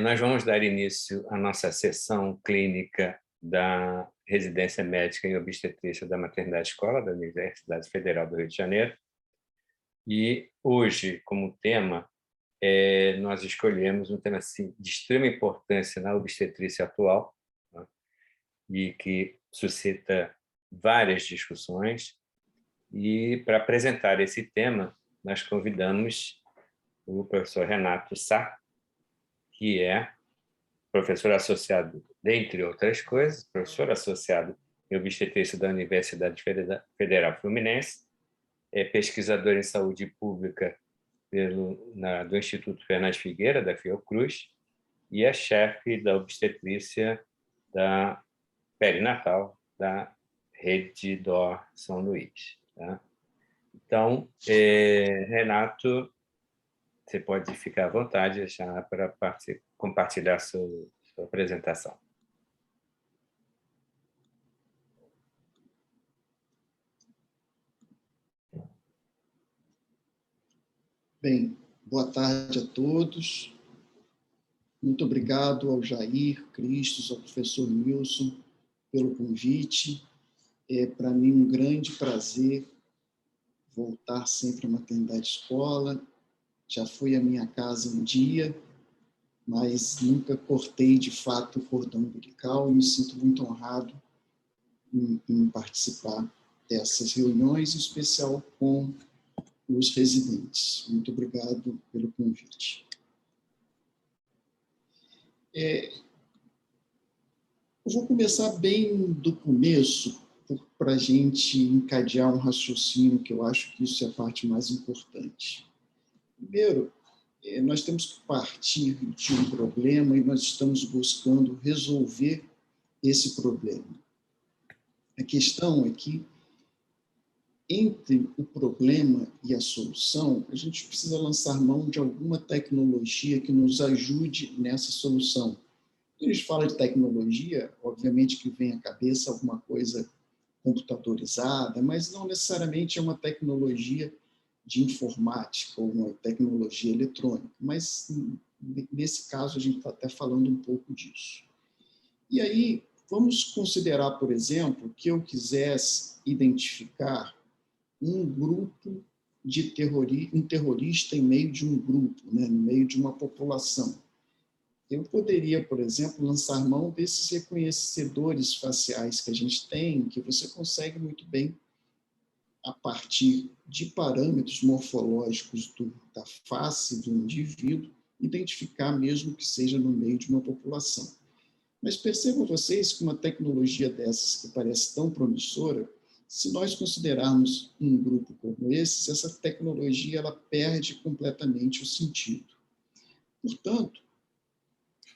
Nós vamos dar início à nossa sessão clínica da Residência Médica em Obstetrícia da Maternidade Escola da Universidade Federal do Rio de Janeiro. E hoje, como tema, nós escolhemos um tema assim, de extrema importância na obstetrícia atual, né? E que suscita várias discussões. E, para apresentar esse tema, nós convidamos o professor Renato Sá, que é professor associado, dentre outras coisas, professor associado em obstetrícia da Universidade Federal Fluminense, é pesquisador em saúde pública do Instituto Fernandes Figueira, da Fiocruz, e é chefe da obstetrícia da perinatal da Rede DOR São Luís. Tá? Então, Renato, você pode ficar à vontade já para compartilhar sua apresentação. Bem, boa tarde a todos. Muito obrigado ao Jair, Cristos, ao professor Nilson pelo convite. É para mim um grande prazer voltar sempre à maternidade escola. Já fui à minha casa um dia, mas nunca cortei de fato o cordão umbilical e me sinto muito honrado em participar dessas reuniões, em especial com os residentes. Muito obrigado pelo convite. Eu vou começar bem do começo, para a gente encadear um raciocínio, que eu acho que isso é a parte mais importante. Primeiro, nós temos que partir de um problema e nós estamos buscando resolver esse problema. A questão é que, entre o problema e a solução, a gente precisa lançar mão de alguma tecnologia que nos ajude nessa solução. Quando a gente fala de tecnologia, obviamente que vem à cabeça alguma coisa computadorizada, mas não necessariamente é uma tecnologia de informática ou uma tecnologia eletrônica, mas nesse caso a gente está até falando um pouco disso. E aí, vamos considerar, por exemplo, que eu quisesse identificar um grupo de um terrorista em meio de um grupo, né, no meio de uma população. Eu poderia, por exemplo, lançar mão desses reconhecedores faciais que a gente tem, que você consegue muito bem, a partir de parâmetros morfológicos da face do indivíduo, identificar mesmo que seja no meio de uma população. Mas percebam vocês que uma tecnologia dessas que parece tão promissora, se nós considerarmos um grupo como esse, essa tecnologia ela perde completamente o sentido. Portanto,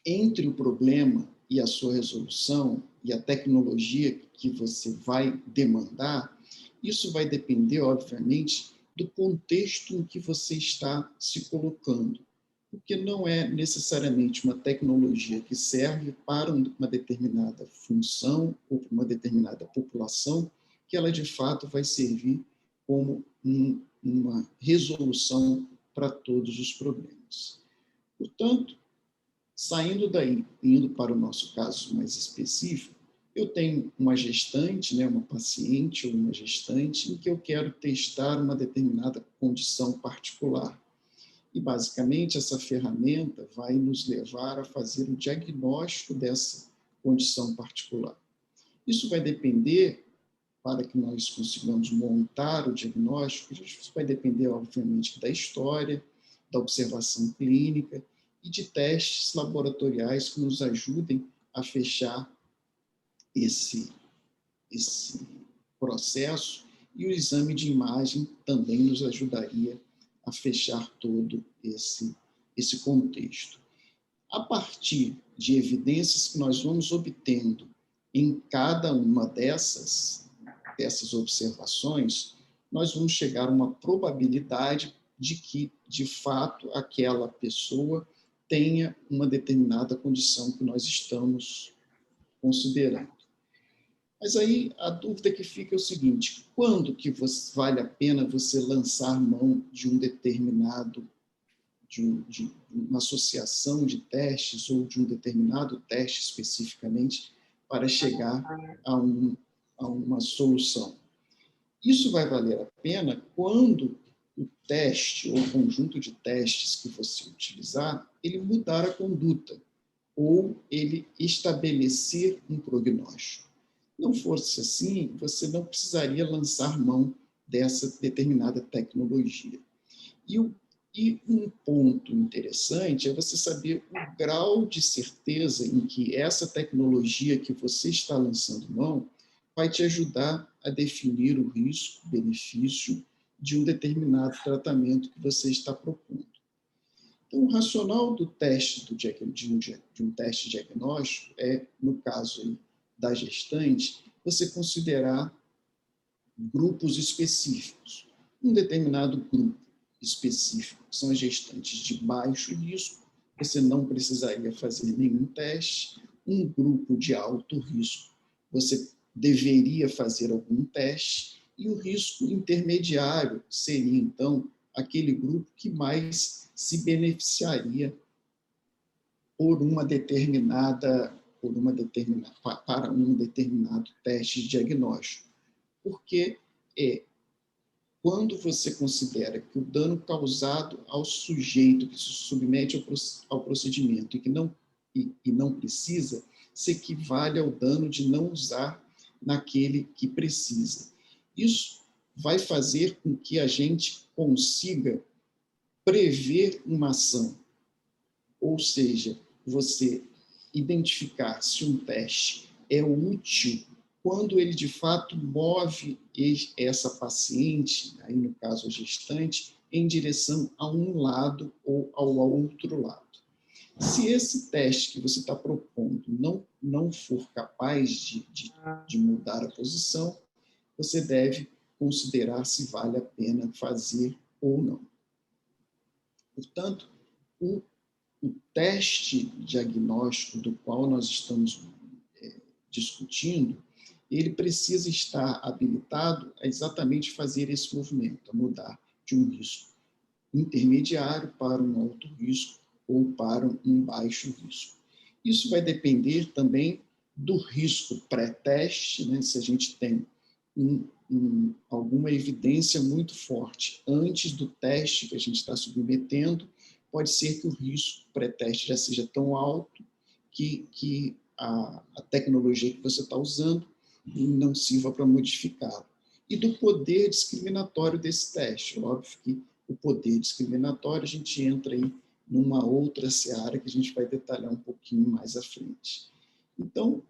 entre o problema e a sua resolução e a tecnologia que você vai demandar, isso vai depender, obviamente, do contexto em que você está se colocando, porque não é necessariamente uma tecnologia que serve para uma determinada função ou para uma determinada população que ela, de fato, vai servir como uma resolução para todos os problemas. Portanto, saindo daí, indo para o nosso caso mais específico, eu tenho uma gestante, né, uma paciente ou uma gestante, em que eu quero testar uma determinada condição particular. E, basicamente, essa ferramenta vai nos levar a fazer o diagnóstico dessa condição particular. Isso vai depender, para que nós consigamos montar o diagnóstico, isso vai depender, obviamente, da história, da observação clínica e de testes laboratoriais que nos ajudem a fechar esse processo, e o exame de imagem também nos ajudaria a fechar todo esse contexto. A partir de evidências que nós vamos obtendo em cada uma dessas observações, nós vamos chegar a uma probabilidade de que, de fato, aquela pessoa tenha uma determinada condição que nós estamos considerando. Mas aí a dúvida que fica é o seguinte: quando que vale a pena você lançar mão de um determinado de uma associação de testes ou de um determinado teste especificamente para chegar a uma solução. Isso vai valer a pena quando o teste ou o conjunto de testes que você utilizar, ele mudar a conduta ou ele estabelecer um prognóstico. Não fosse assim, você não precisaria lançar mão dessa determinada tecnologia. E um ponto interessante é você saber o grau de certeza em que essa tecnologia que você está lançando mão vai te ajudar a definir o risco, benefício de um determinado tratamento que você está propondo. Então, o racional do teste de um teste diagnóstico é, no caso aí da gestante, você considerar grupos específicos. Um determinado grupo específico, que são as gestantes de baixo risco, você não precisaria fazer nenhum teste. Um grupo de alto risco, você deveria fazer algum teste. E o risco intermediário seria, então, aquele grupo que mais se beneficiaria para um determinado teste de diagnóstico. Porque quando você considera que o dano causado ao sujeito que se submete ao procedimento e não precisa, se equivale ao dano de não usar naquele que precisa. Isso vai fazer com que a gente consiga prever uma ação, ou seja, você identificar se um teste é útil quando ele, de fato, move essa paciente, aí no caso a gestante, em direção a um lado ou ao outro lado. Se esse teste que você está propondo não for capaz de mudar a posição, você deve considerar se vale a pena fazer ou não. Portanto, o teste diagnóstico do qual nós estamos discutindo, ele precisa estar habilitado a exatamente fazer esse movimento, a mudar de um risco intermediário para um alto risco ou para um baixo risco. Isso vai depender também do risco pré-teste, né? Se a gente tem alguma evidência muito forte antes do teste que a gente está submetendo, pode ser que o risco pré-teste já seja tão alto que a tecnologia que você está usando não sirva para modificá-lo. E do poder discriminatório desse teste. Óbvio que o poder discriminatório a gente entra aí numa outra seara que a gente vai detalhar um pouquinho mais à frente. Então,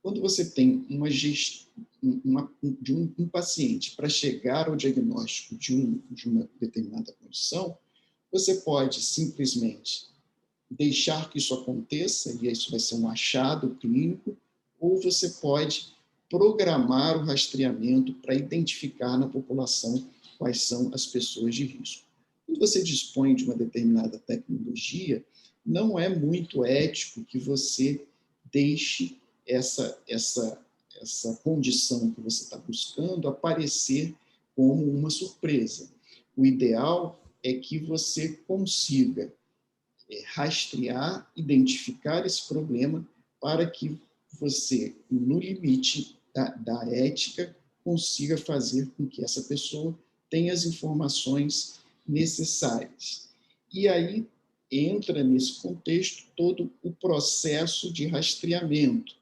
quando você tem um paciente para chegar ao diagnóstico de uma determinada condição, você pode simplesmente deixar que isso aconteça, e isso vai ser um achado clínico, ou você pode programar o rastreamento para identificar na população quais são as pessoas de risco. Quando você dispõe de uma determinada tecnologia, não é muito ético que você deixe essa condição que você está buscando aparecer como uma surpresa. O ideal é que você consiga rastrear, identificar esse problema para que você, no limite da ética, consiga fazer com que essa pessoa tenha as informações necessárias. E aí entra nesse contexto todo o processo de rastreamento.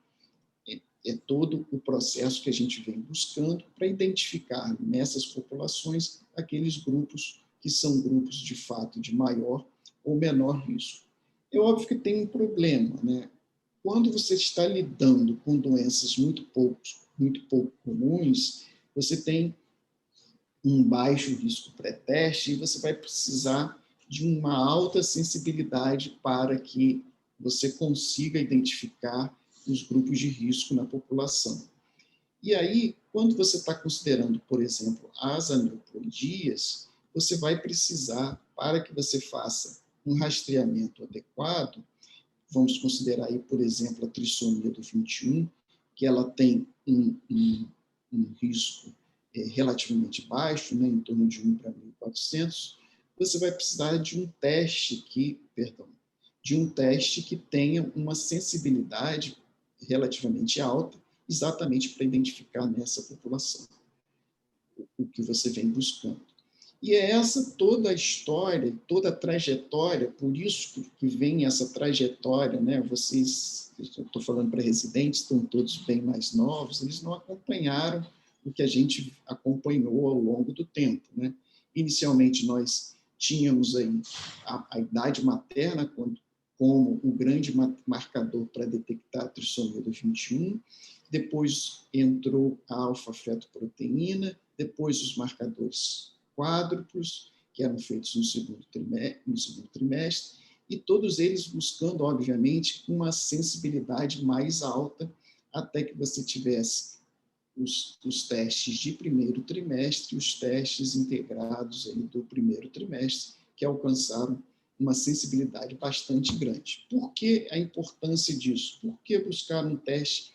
É todo o processo que a gente vem buscando para identificar nessas populações aqueles grupos que são grupos de fato de maior ou menor risco. É óbvio que tem um problema, né? Quando você está lidando com doenças muito pouco comuns, você tem um baixo risco pré-teste e você vai precisar de uma alta sensibilidade para que você consiga identificar os grupos de risco na população. E aí, quando você está considerando, por exemplo, as aneuploidias, você vai precisar, para que você faça um rastreamento adequado, vamos considerar aí, por exemplo, a trissomia do 21, que ela tem um risco relativamente baixo, né, em torno de 1 para 1.400, você vai precisar de um teste que tenha uma sensibilidade relativamente alta, exatamente para identificar nessa população o que você vem buscando. E é essa toda a história, toda a trajetória, por isso que vem essa trajetória, né? Vocês, eu estou falando para residentes, estão todos bem mais novos, eles não acompanharam o que a gente acompanhou ao longo do tempo, né? Inicialmente, nós tínhamos aí a idade materna como um grande marcador para detectar a trissomia do 21, depois entrou a alfa-fetoproteína, depois os marcadores quádruplos, que eram feitos no segundo trimestre, e todos eles buscando, obviamente, uma sensibilidade mais alta, até que você tivesse os testes de primeiro trimestre e os testes integrados aí do primeiro trimestre, que alcançaram uma sensibilidade bastante grande. Por que a importância disso? Por que buscar um teste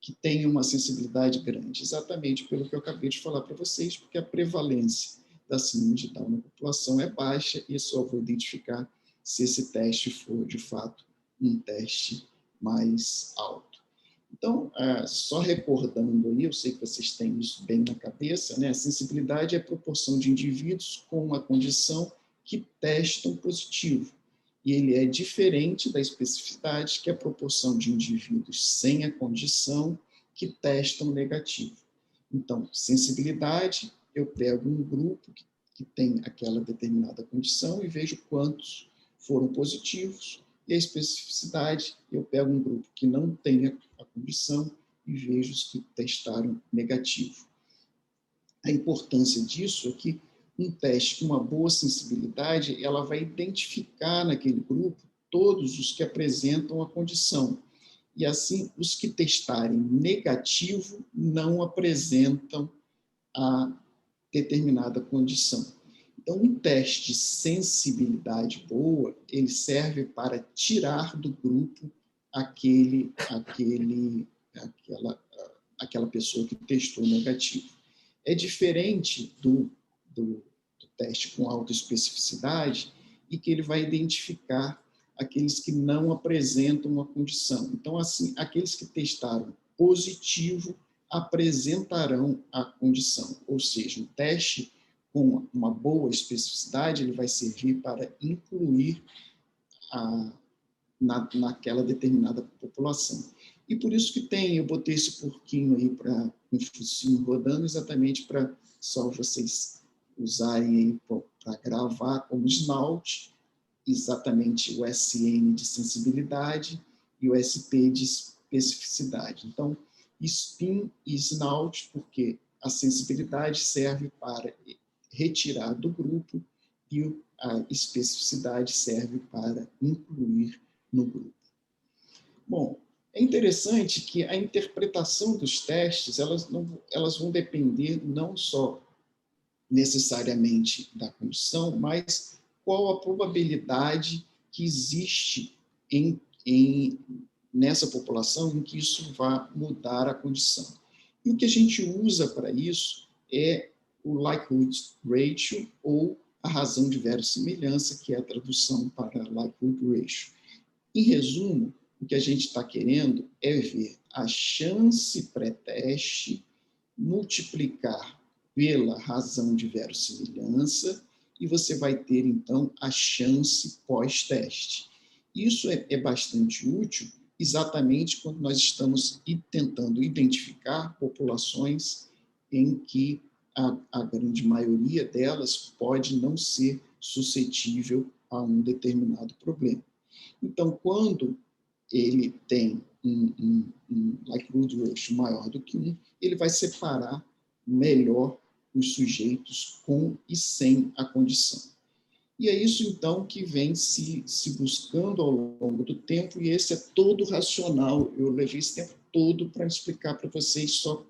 que tenha uma sensibilidade grande? Exatamente pelo que eu acabei de falar para vocês, porque a prevalência da síndrome de Down na população é baixa e só vou identificar se esse teste for, de fato, um teste mais alto. Então, só recordando aí, eu sei que vocês têm isso bem na cabeça, né? A sensibilidade é a proporção de indivíduos com uma condição que testam positivo. E ele é diferente da especificidade, que é a proporção de indivíduos sem a condição que testam negativo. Então, sensibilidade, eu pego um grupo que tem aquela determinada condição e vejo quantos foram positivos, e a especificidade, eu pego um grupo que não tem a condição e vejo os que testaram negativo. A importância disso é que um teste com uma boa sensibilidade, ela vai identificar naquele grupo todos os que apresentam a condição. E assim, os que testarem negativo não apresentam a determinada condição. Então, um teste de sensibilidade boa, ele serve para tirar do grupo aquela pessoa que testou negativo. É diferente do teste com alta especificidade e que ele vai identificar aqueles que não apresentam uma condição. Então, assim, aqueles que testaram positivo apresentarão a condição, ou seja, um teste com uma boa especificidade, ele vai servir para incluir naquela determinada população. E por isso que eu botei esse porquinho aí para um focinho rodando, exatamente para só vocês usarem aí para gravar como SNAUT, exatamente o SN de sensibilidade e o SP de especificidade. Então, SPIN e SNAUT, porque a sensibilidade serve para retirar do grupo e a especificidade serve para incluir no grupo. Bom, é interessante que a interpretação dos testes, elas vão depender não só necessariamente da condição, mas qual a probabilidade que existe nessa população em que isso vá mudar a condição. E o que a gente usa para isso é o likelihood ratio, ou a razão de verossimilhança, que é a tradução para likelihood ratio. Em resumo, o que a gente está querendo é ver a chance pré-teste multiplicar pela razão de verossimilhança e você vai ter, então, a chance pós-teste. Isso é bastante útil exatamente quando nós estamos tentando identificar populações em que a grande maioria delas pode não ser suscetível a um determinado problema. Então, quando ele tem um likelihood ratio maior do que 1, ele vai separar melhor os sujeitos com e sem a condição. E é isso, então, que vem se buscando ao longo do tempo, e esse é todo racional. Eu levei esse tempo todo para explicar para vocês só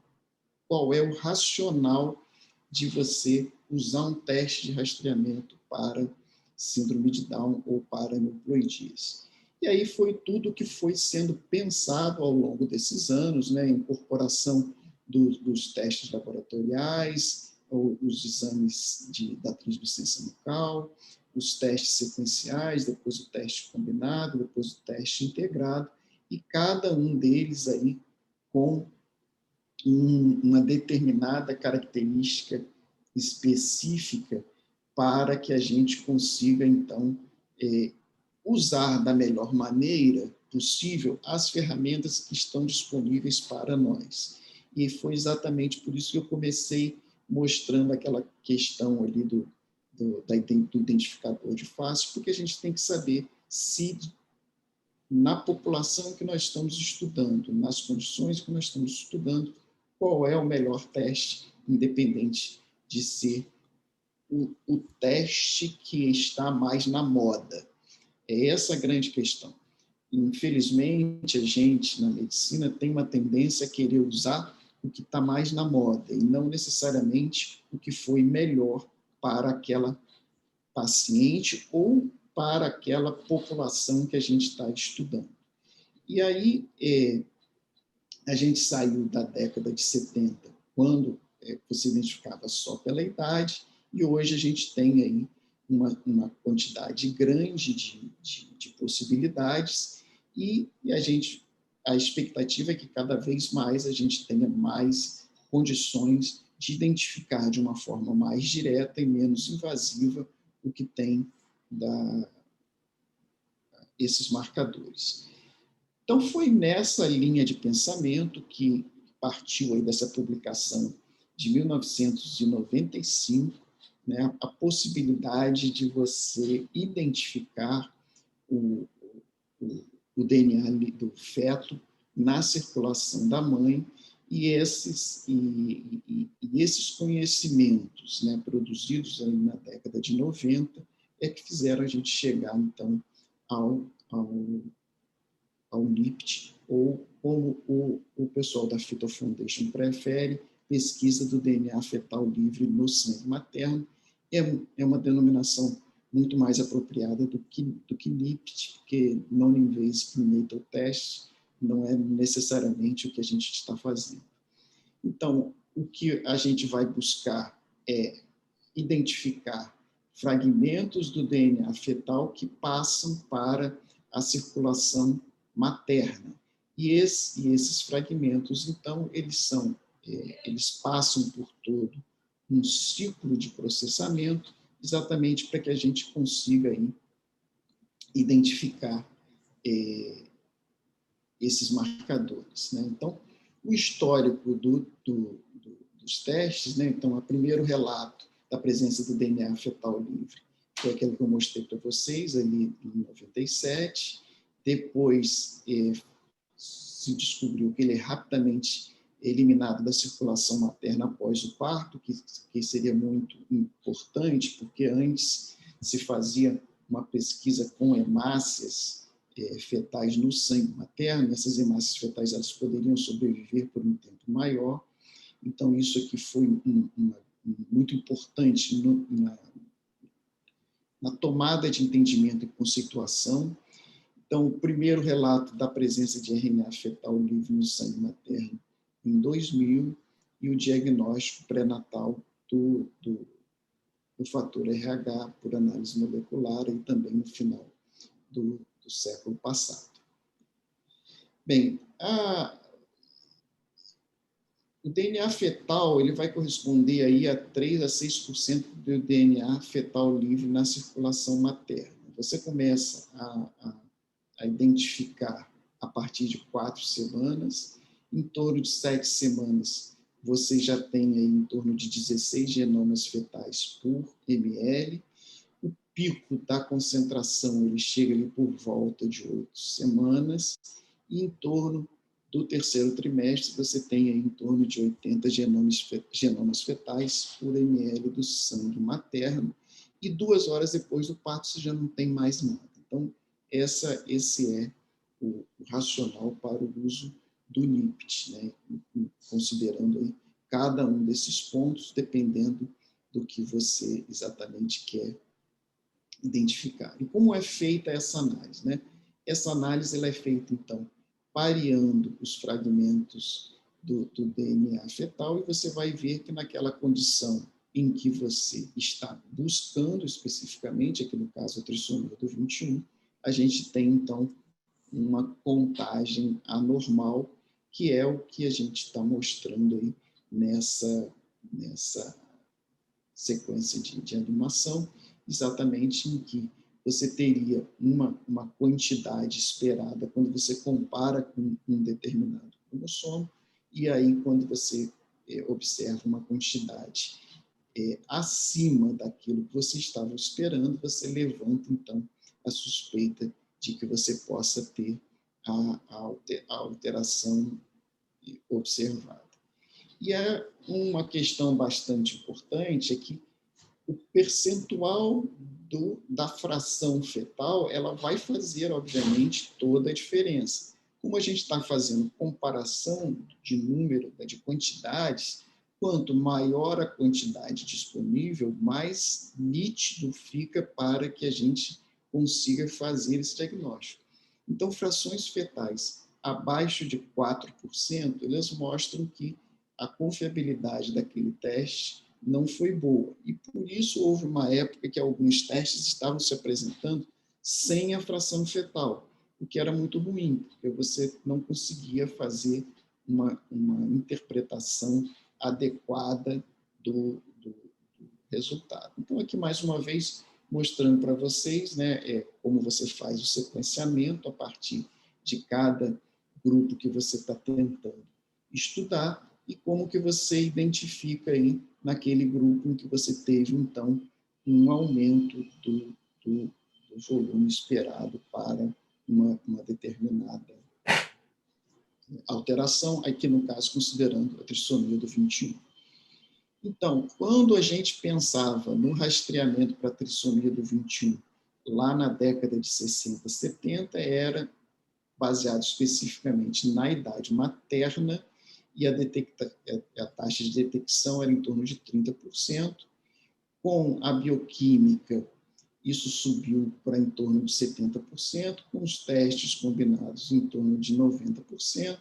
qual é o racional de você usar um teste de rastreamento para síndrome de Down ou para aneuploidias. E aí foi tudo que foi sendo pensado ao longo desses anos, né? A incorporação dos testes laboratoriais, os exames da translucência nucal, os testes sequenciais, depois o teste combinado, depois o teste integrado, e cada um deles aí com uma determinada característica específica para que a gente consiga, então, usar da melhor maneira possível as ferramentas que estão disponíveis para nós. E foi exatamente por isso que eu comecei mostrando aquela questão ali do identificador de face, porque a gente tem que saber se na população que nós estamos estudando, nas condições que nós estamos estudando, qual é o melhor teste, independente de ser o teste que está mais na moda. É essa a grande questão. Infelizmente, a gente, na medicina, tem uma tendência a querer usar o que está mais na moda, e não necessariamente o que foi melhor para aquela paciente ou para aquela população que a gente está estudando. E aí, a gente saiu da década de 70, quando você identificava só pela idade, e hoje a gente tem aí uma quantidade grande de possibilidades, e a expectativa é que cada vez mais a gente tenha mais condições de identificar de uma forma mais direta e menos invasiva o que tem esses marcadores. Então, foi nessa linha de pensamento que partiu aí dessa publicação de 1995, né, a possibilidade de você identificar o DNA do feto na circulação da mãe, e esses conhecimentos, né, produzidos aí na década de 90 é que fizeram a gente chegar, então, ao NIPT, ou como o pessoal da Fetal Foundation prefere, pesquisa do DNA fetal livre no sangue materno. É uma denominação muito mais apropriada do que NIPT, porque Non-Invasive Prenatal Test não é necessariamente o que a gente está fazendo. Então, o que a gente vai buscar é identificar fragmentos do DNA fetal que passam para a circulação materna. E esses fragmentos, então, eles passam por todo um ciclo de processamento, exatamente para que a gente consiga aí identificar esses marcadores, né? Então, o histórico dos testes, né? Então, o primeiro relato da presença do DNA fetal livre foi aquele que eu mostrei para vocês ali em 97. Depois se descobriu que ele é rapidamente eliminado da circulação materna após o parto, que seria muito importante, porque antes se fazia uma pesquisa com hemácias fetais no sangue materno. Essas hemácias fetais elas poderiam sobreviver por um tempo maior. Então, isso aqui foi muito importante na tomada de entendimento e conceituação. Então, o primeiro relato da presença de RNA fetal livre no sangue materno em 2000, e o diagnóstico pré-natal do fator RH por análise molecular, e também no final do século passado. Bem, o DNA fetal ele vai corresponder aí a 3 a 6% do DNA fetal livre na circulação materna. Você começa a identificar a partir de 4 semanas. Em torno de 7 semanas, você já tem aí em torno de 16 genomas fetais por ml. O pico da concentração ele chega ali por volta de 8 semanas, e em torno do terceiro trimestre você tem aí em torno de 80 genomas fetais por ml do sangue materno, e 2 horas depois do parto você já não tem mais nada. Então, esse é o racional para o uso do NIPT, né? Considerando aí cada um desses pontos, dependendo do que você exatamente quer identificar. E como é feita essa análise, né? Essa análise ela é feita, então, pareando os fragmentos do DNA fetal, e você vai ver que naquela condição em que você está buscando especificamente, aqui no caso a trissomia do 21, a gente tem, então, uma contagem anormal, que é o que a gente está mostrando aí nessa sequência de animação, exatamente em que você teria uma quantidade esperada quando você compara com um determinado cromossomo, e aí quando você observa uma quantidade acima daquilo que você estava esperando, você levanta, então, a suspeita de que você possa ter a alteração observada. E uma questão bastante importante é que o percentual da fração fetal, ela vai fazer, obviamente, toda a diferença. Como a gente está fazendo comparação de número, de quantidades, quanto maior a quantidade disponível, mais nítido fica para que a gente consiga fazer esse diagnóstico. Então, frações fetais abaixo de 4%, elas mostram que a confiabilidade daquele teste não foi boa. E por isso houve uma época que alguns testes estavam se apresentando sem a fração fetal, o que era muito ruim, porque você não conseguia fazer uma interpretação adequada do resultado. Então, aqui mais uma vez, mostrando para vocês, né, como você faz o sequenciamento a partir de cada grupo que você está tentando estudar e como que você identifica aí naquele grupo em que você teve, então, um aumento do volume esperado para uma determinada alteração, aqui no caso considerando a trissomia do 21. Então, quando a gente pensava no rastreamento para a trissomia do 21, lá na década de 60, 70, era baseado especificamente na idade materna, e a taxa de detecção era em torno de 30%. Com a bioquímica, isso subiu para em torno de 70%, com os testes combinados em torno de 90%,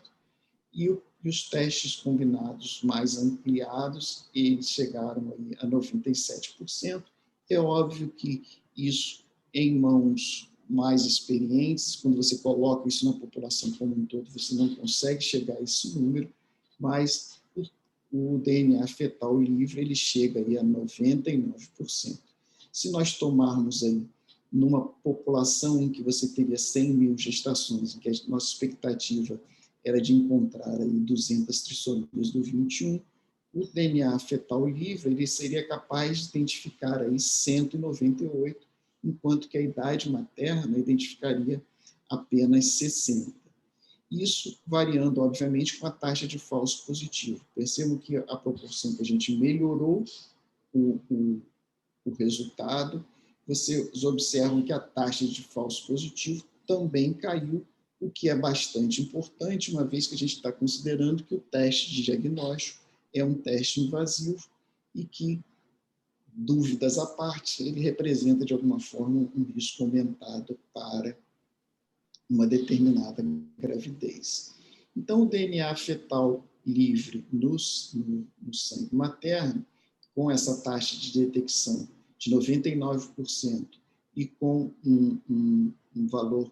e os testes combinados mais ampliados, eles chegaram aí a 97%. É óbvio que isso, em mãos mais experientes, quando você coloca isso na população como um todo, você não consegue chegar a esse número, mas o DNA fetal livre, ele chega aí a 99%. Se nós tomarmos aí numa população em que você teria 100 mil gestações, em que a nossa expectativa era de encontrar aí 200 trissomias do 21, o DNA fetal livre ele seria capaz de identificar aí 198, enquanto que a idade materna identificaria apenas 60. Isso variando, obviamente, com a taxa de falso positivo. Percebam que a proporção que a gente melhorou o resultado, vocês observam que a taxa de falso positivo também caiu, o que é bastante importante, uma vez que a gente está considerando que o teste de diagnóstico é um teste invasivo e que, dúvidas à parte, ele representa, de alguma forma, um risco aumentado para uma determinada gravidez. Então, o DNA fetal livre no sangue materno, com essa taxa de detecção de 99% e com um valor,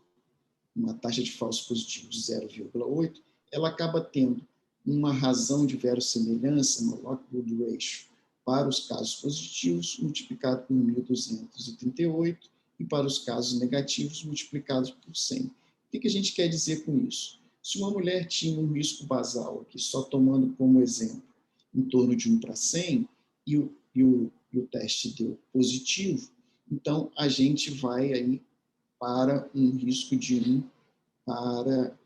uma taxa de falso positivo de 0,8, ela acaba tendo uma razão de verossemelhança, uma Lockwood Ratio, para os casos positivos, multiplicado por 1.238, e para os casos negativos, multiplicados por 100. O que a gente quer dizer com isso? Se uma mulher tinha um risco basal, aqui só tomando como exemplo, em torno de 1 para 100, e o teste deu positivo, então a gente vai aí para um risco de 1 para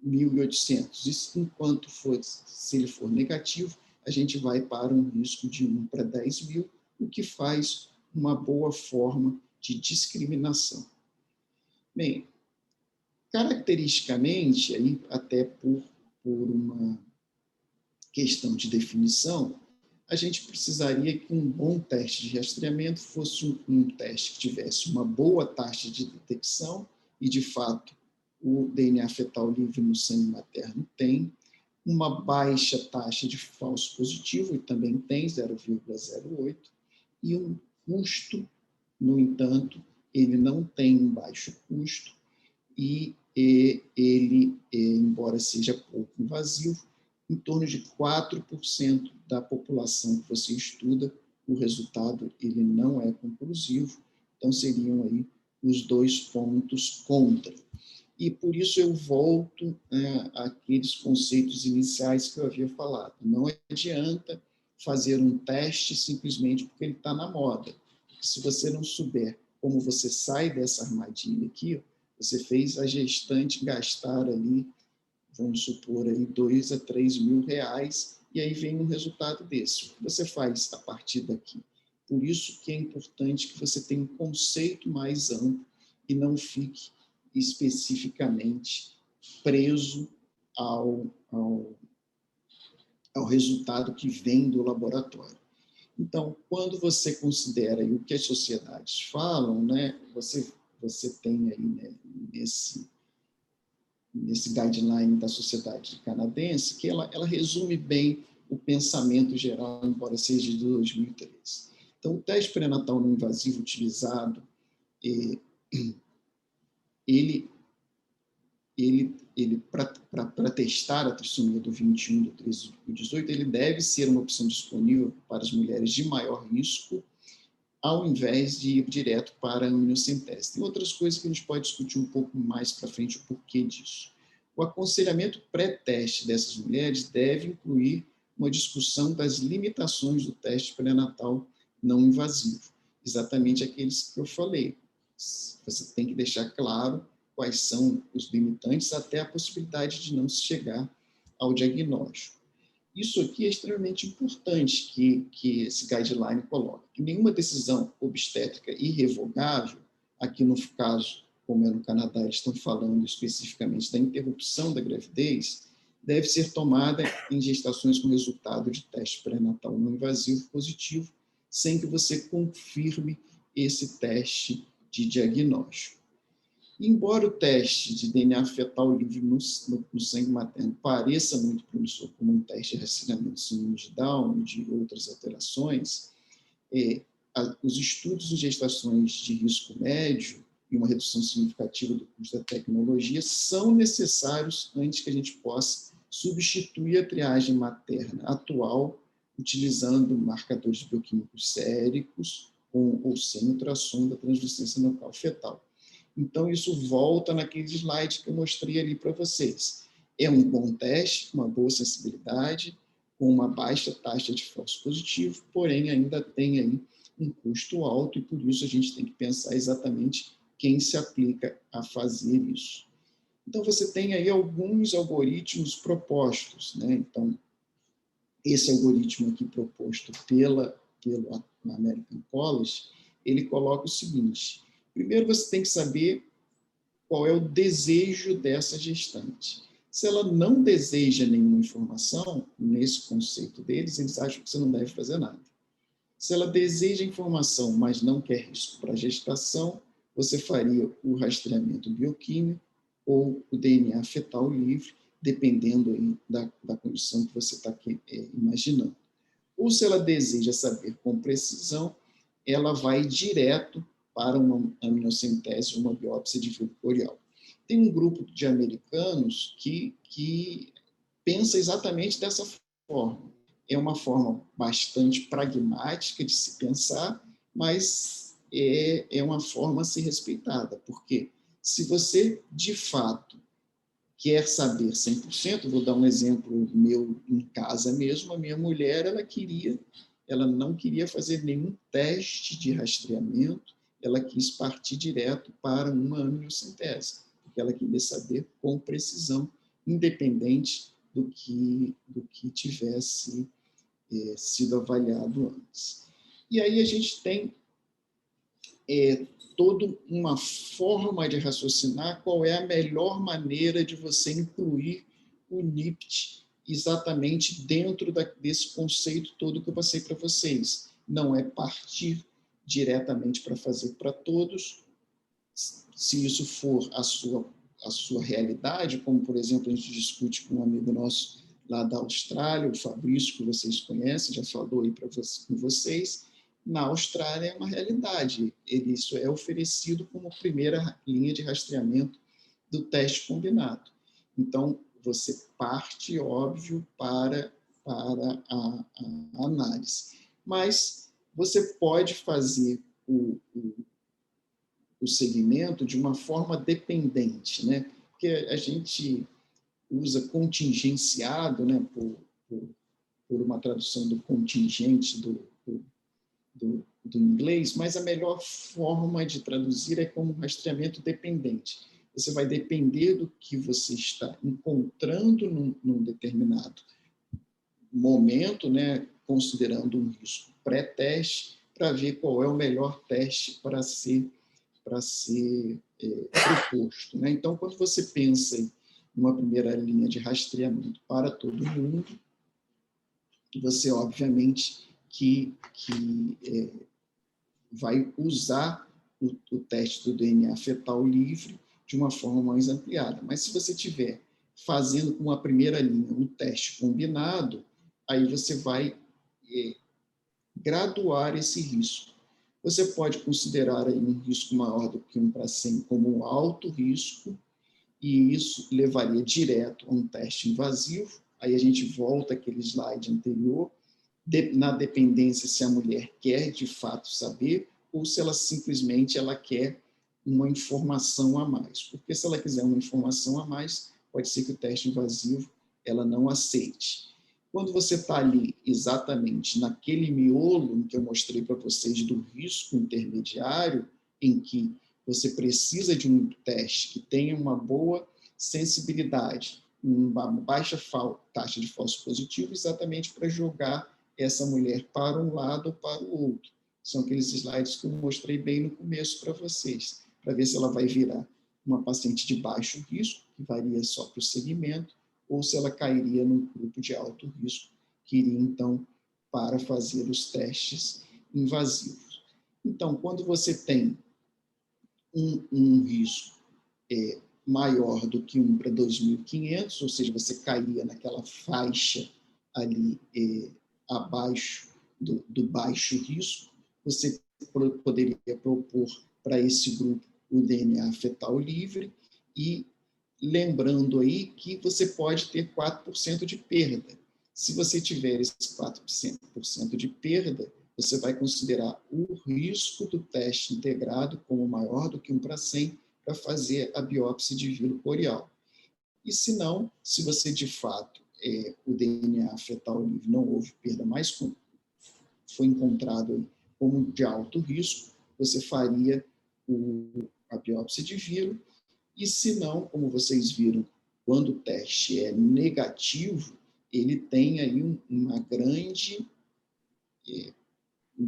1.800. Isso, enquanto se ele for negativo, a gente vai para um risco de 1 para 10.000, o que faz uma boa forma de discriminação. Bem, caracteristicamente, aí, até por uma questão de definição, a gente precisaria que um bom teste de rastreamento fosse um teste que tivesse uma boa taxa de detecção, e, de fato, o DNA fetal livre no sangue materno tem, uma baixa taxa de falso positivo, e também tem 0,08, e um custo, no entanto, ele não tem um baixo custo, e ele, embora seja pouco invasivo, em torno de 4% da população que você estuda, o resultado ele não é conclusivo, então seriam aí os 2 pontos contra. E por isso eu volto àqueles conceitos iniciais que eu havia falado. Não adianta fazer um teste simplesmente porque ele está na moda. Se você não souber como você sai dessa armadilha aqui, você fez a gestante gastar ali, vamos supor, aí 2 a 3 mil reais, e aí vem um resultado desse. O que você faz a partir daqui? Por isso que é importante que você tenha um conceito mais amplo e não fique especificamente preso ao resultado que vem do laboratório. Então, quando você considera aí o que as sociedades falam, né, você tem aí, né, nesse guideline da sociedade canadense, que ela resume bem o pensamento geral, embora seja de 2013. Então, o teste pré-natal não invasivo utilizado, ele para testar a trissomia do 21, do 13 e do 18, ele deve ser uma opção disponível para as mulheres de maior risco, ao invés de ir direto para a amniocentese. Tem outras coisas que a gente pode discutir um pouco mais para frente o porquê disso. O aconselhamento pré-teste dessas mulheres deve incluir uma discussão das limitações do teste pré-natal não invasivo, exatamente aqueles que eu falei. Você tem que deixar claro quais são os limitantes até a possibilidade de não se chegar ao diagnóstico. Isso aqui é extremamente importante que esse guideline coloca, que nenhuma decisão obstétrica irrevogável, aqui no caso, como é no Canadá, eles estão falando especificamente da interrupção da gravidez, deve ser tomada em gestações com resultado de teste pré-natal não invasivo positivo, sem que você confirme esse teste de diagnóstico. Embora o teste de DNA fetal livre no sangue materno pareça muito promissor como um teste de rastreamento de síndrome de Down e de outras alterações, os estudos em gestações de risco médio e uma redução significativa do custo da tecnologia são necessários antes que a gente possa substituir a triagem materna atual utilizando marcadores bioquímicos séricos com ou sem ultrassom da translucência nucal fetal. Então, isso volta naquele slide que eu mostrei ali para vocês. É um bom teste, uma boa sensibilidade, com uma baixa taxa de falso positivo, porém ainda tem aí um custo alto e por isso a gente tem que pensar exatamente quem se aplica a fazer isso. Então, você tem aí alguns algoritmos propostos, né? Então, esse algoritmo aqui proposto pelo American College, ele coloca o seguinte: primeiro você tem que saber qual é o desejo dessa gestante. Se ela não deseja nenhuma informação, nesse conceito deles, eles acham que você não deve fazer nada. Se ela deseja informação, mas não quer risco para a gestação, você faria o rastreamento bioquímico ou o DNA fetal livre, dependendo aí da condição que você está imaginando. Ou se ela deseja saber com precisão, ela vai direto para uma amniocentese, uma biópsia de fio corporeal. Tem um grupo de americanos que pensa exatamente dessa forma. É uma forma bastante pragmática de se pensar, mas é uma forma a ser respeitada, porque se você, de fato, quer saber 100%, vou dar um exemplo meu em casa mesmo, a minha mulher, ela não queria fazer nenhum teste de rastreamento, ela quis partir direto para uma amniocentese, porque ela queria saber com precisão, independente do que tivesse sido avaliado antes. E aí a gente tem toda uma forma de raciocinar qual é a melhor maneira de você incluir o NIPT exatamente dentro desse conceito todo que eu passei para vocês. Não é partir diretamente para fazer para todos, se isso for a sua realidade, como, por exemplo, a gente discute com um amigo nosso lá da Austrália, o Fabrício, que vocês conhecem, já falou aí com vocês. Na Austrália é uma realidade. Isso é oferecido como primeira linha de rastreamento do teste combinado. Então, você parte, óbvio, para a análise. Mas você pode fazer o segmento de uma forma dependente, né? Porque a gente usa contingenciado, né? Por uma tradução do contingente do inglês, mas a melhor forma de traduzir é como rastreamento dependente. Você vai depender do que você está encontrando num determinado momento, né, considerando um risco pré-teste, para ver qual é o melhor teste para ser proposto. Né? Então, quando você pensa em uma primeira linha de rastreamento para todo mundo, você, obviamente, vai usar o teste do DNA fetal livre de uma forma mais ampliada. Mas se você estiver fazendo com a primeira linha um teste combinado, aí você vai graduar esse risco. Você pode considerar aí um risco maior do que 1 para 100 como um alto risco, e isso levaria direto a um teste invasivo. Aí a gente volta àquele slide anterior, na dependência se a mulher quer de fato saber ou se ela simplesmente quer uma informação a mais. Porque se ela quiser uma informação a mais, pode ser que o teste invasivo ela não aceite. Quando você está ali exatamente naquele miolo que eu mostrei para vocês do risco intermediário, em que você precisa de um teste que tenha uma boa sensibilidade, uma baixa taxa de falso positivo, exatamente para jogar essa mulher para um lado ou para o outro. São aqueles slides que eu mostrei bem no começo para vocês, para ver se ela vai virar uma paciente de baixo risco, que varia só para o segmento, ou se ela cairia num grupo de alto risco, que iria, então, para fazer os testes invasivos. Então, quando você tem um risco maior do que 1 para 2.500, ou seja, você cairia naquela faixa ali abaixo do baixo risco, você poderia propor para esse grupo o DNA fetal livre, e lembrando aí que você pode ter 4% de perda. Se você tiver esse 4% de perda, você vai considerar o risco do teste integrado como maior do que 1 para 100 para fazer a biópsia de vilo corial. E se não, se você de fato o DNA fetal livre não houve perda, mas foi encontrado como de alto risco, você faria a biópsia de vilo. E se não, como vocês viram, quando o teste é negativo, ele tem aí um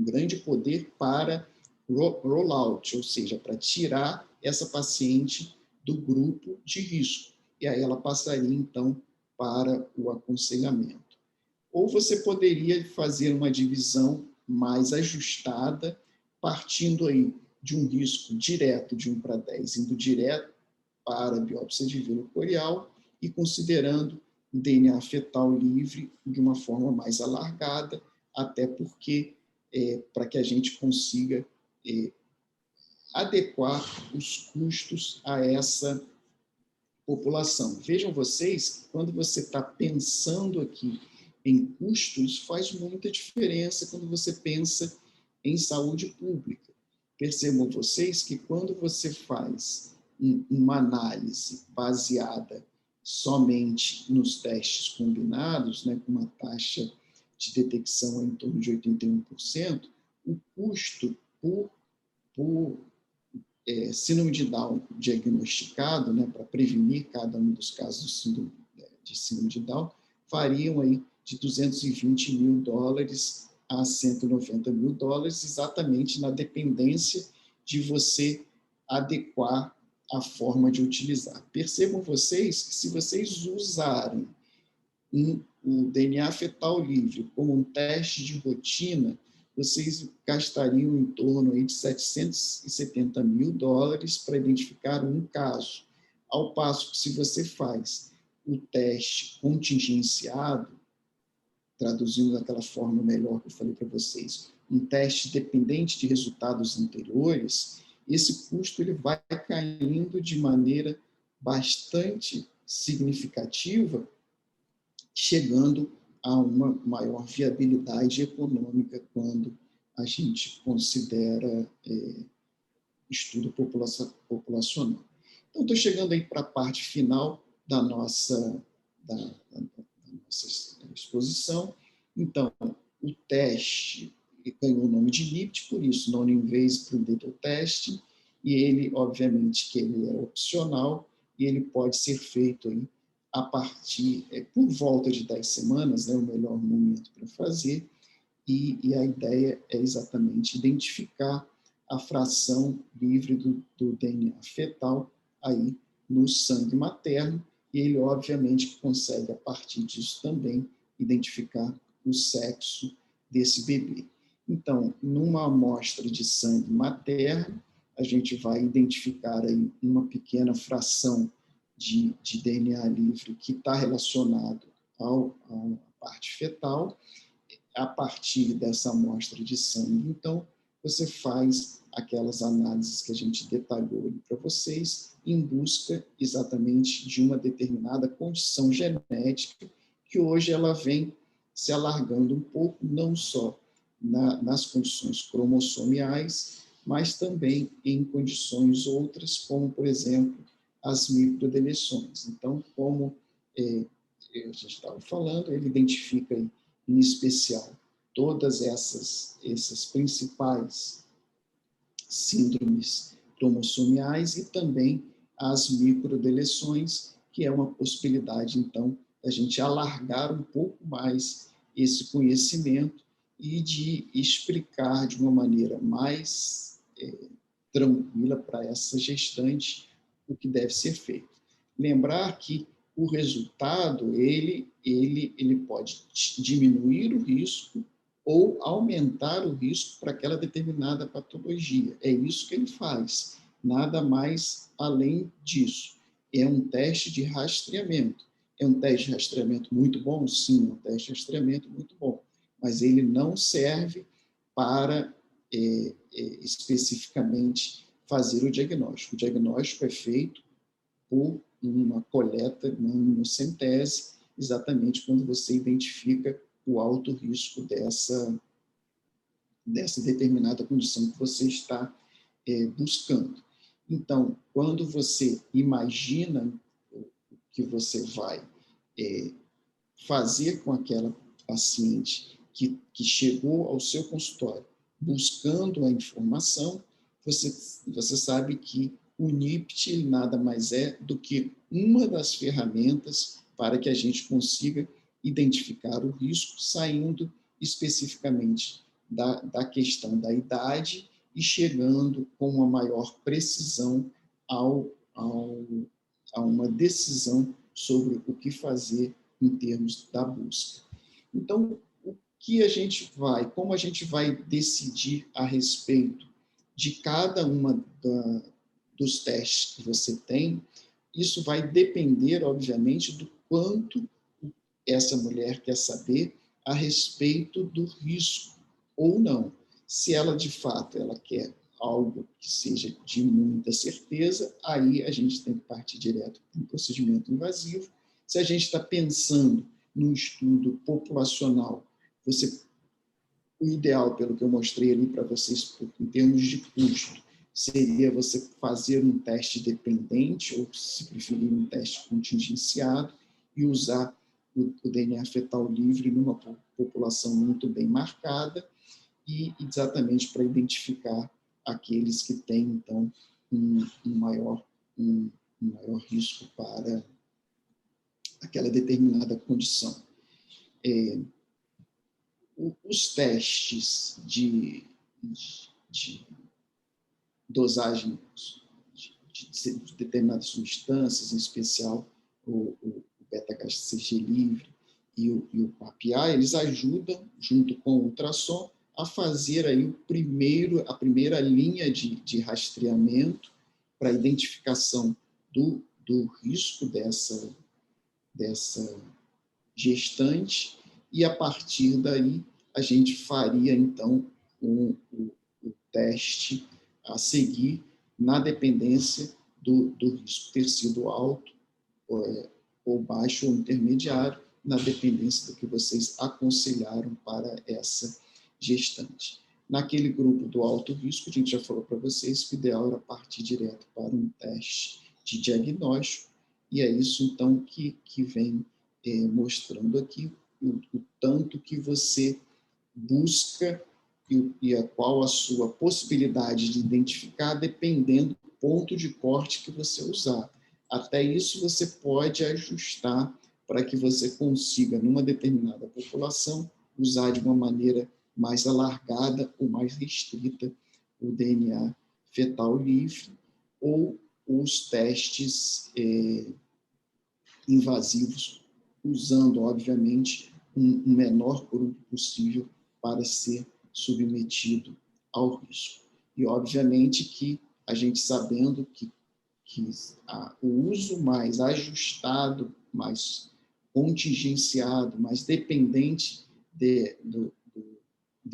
grande poder para rollout, ou seja, para tirar essa paciente do grupo de risco. E aí ela passaria, então, para o aconselhamento. Ou você poderia fazer uma divisão mais ajustada, partindo aí de um risco direto de 1 para 10, indo direto para a biópsia de vilo corial e considerando o DNA fetal livre de uma forma mais alargada, até porque para que a gente consiga adequar os custos a essa população. Vejam vocês, quando você está pensando aqui em custos, faz muita diferença quando você pensa em saúde pública. Percebam vocês que quando você faz uma análise baseada somente nos testes combinados, né, com uma taxa de detecção em torno de 81%, o custo por síndrome de Down diagnosticado, né, para prevenir cada um dos casos de síndrome de Down, variam aí de $220 mil a $190 mil, exatamente na dependência de você adequar a forma de utilizar. Percebam vocês que se vocês usarem o DNA fetal livre como um teste de rotina, vocês gastariam em torno aí de $770 mil para identificar um caso. Ao passo que se você faz o teste contingenciado, traduzindo daquela forma melhor que eu falei para vocês, um teste dependente de resultados anteriores, esse custo ele vai caindo de maneira bastante significativa, chegando a uma maior viabilidade econômica quando a gente considera estudo populacional. Então, estou chegando aí para a parte final da nossa exposição. Então, o teste ganhou o nome de NIPT, por isso, Non-Invasive Prenatal Testing, e ele, obviamente, que ele é opcional, e ele pode ser feito aí a partir, por volta de 10 semanas, né, o melhor momento para fazer, e a ideia é exatamente identificar a fração livre do DNA fetal aí no sangue materno, e ele, obviamente, consegue, a partir disso também, identificar o sexo desse bebê. Então, numa amostra de sangue materno, a gente vai identificar aí uma pequena fração de DNA livre que está relacionado à parte fetal. A partir dessa amostra de sangue, então, você faz aquelas análises que a gente detalhou para vocês, em busca exatamente de uma determinada condição genética, que hoje ela vem se alargando um pouco, não só nas condições cromossomiais, mas também em condições outras, como, por exemplo, as microdeleções. Então, como a gente estava falando, ele identifica, em especial, todas essas principais síndromes cromossomiais e também as microdeleções, que é uma possibilidade, então, da gente alargar um pouco mais esse conhecimento e de explicar de uma maneira mais tranquila para essa gestante o que deve ser feito. Lembrar que o resultado ele pode diminuir o risco ou aumentar o risco para aquela determinada patologia. É isso que ele faz, nada mais além disso. É um teste de rastreamento. É um teste de rastreamento muito bom? Sim, é um teste de rastreamento muito bom, mas ele não serve para especificamente fazer o diagnóstico. O diagnóstico é feito por uma coleta, uma imunocentese, exatamente quando você identifica o alto risco dessa determinada condição que você está buscando. Então, quando você imagina o que você vai fazer com aquela paciente que chegou ao seu consultório buscando a informação, você sabe que o NIPT nada mais é do que uma das ferramentas para que a gente consiga identificar o risco, saindo especificamente da questão da idade e chegando com uma maior precisão a uma decisão sobre o que fazer em termos da busca. Então, como a gente vai decidir a respeito de cada uma dos testes que você tem, isso vai depender, obviamente, do quanto essa mulher quer saber a respeito do risco ou não. Se ela, de fato, ela quer algo que seja de muita certeza, aí a gente tem que partir direto para um procedimento invasivo. Se a gente está pensando num estudo populacional, o ideal, pelo que eu mostrei ali para vocês, em termos de custo, seria você fazer um teste dependente, ou, se preferir, um teste contingenciado, e usar o DNA fetal livre numa população muito bem marcada, e exatamente para identificar aqueles que têm, então, um maior risco para aquela determinada condição. Os testes de dosagem de determinadas substâncias, em especial o beta-HCG livre e o PAPI, eles ajudam, junto com o ultrassom, a fazer aí a primeira linha de rastreamento para a identificação do risco dessa gestante, e a partir daí a gente faria, então, o teste a seguir na dependência do risco ter sido alto, ou baixo ou intermediário, na dependência do que vocês aconselharam para essa gestante. Naquele grupo do alto risco, a gente já falou para vocês que o ideal era partir direto para um teste de diagnóstico, e é isso, então, que vem mostrando aqui o tanto que você busca e qual a sua possibilidade de identificar, dependendo do ponto de corte que você usar. Até isso você pode ajustar para que você consiga, numa determinada população, usar de uma maneira mais alargada ou mais restrita o DNA fetal livre, ou os testes invasivos, usando, obviamente, um menor grupo possível para ser submetido ao risco. E, obviamente, que a gente sabendo que o uso mais ajustado, mais contingenciado, mais dependente do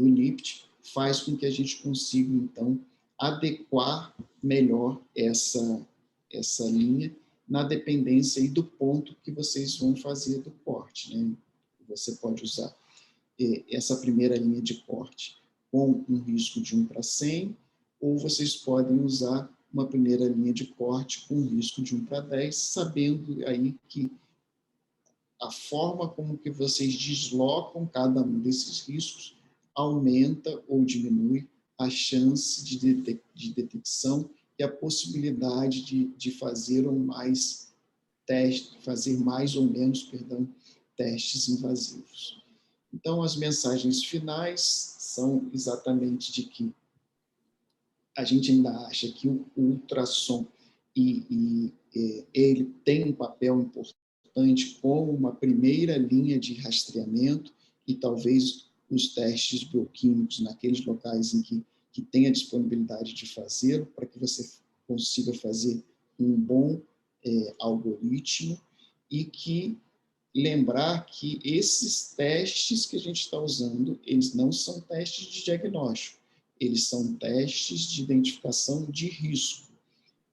NIPT, faz com que a gente consiga, então, adequar melhor essa linha na dependência aí do ponto que vocês vão fazer do corte, né? Você pode usar essa primeira linha de corte com um risco de 1:100, ou vocês podem usar uma primeira linha de corte com um risco de 1:10, sabendo aí que a forma como que vocês deslocam cada um desses riscos aumenta ou diminui a chance de detecção e a possibilidade de fazer mais testes, fazer mais ou menos, testes invasivos. Então, as mensagens finais são exatamente de que a gente ainda acha que o ultrassom ele tem um papel importante como uma primeira linha de rastreamento, e talvez os testes bioquímicos naqueles locais em que tem a disponibilidade de fazê-lo, para que você consiga fazer um bom algoritmo, e que lembrar que esses testes que a gente está usando, eles não são testes de diagnóstico, eles são testes de identificação de risco.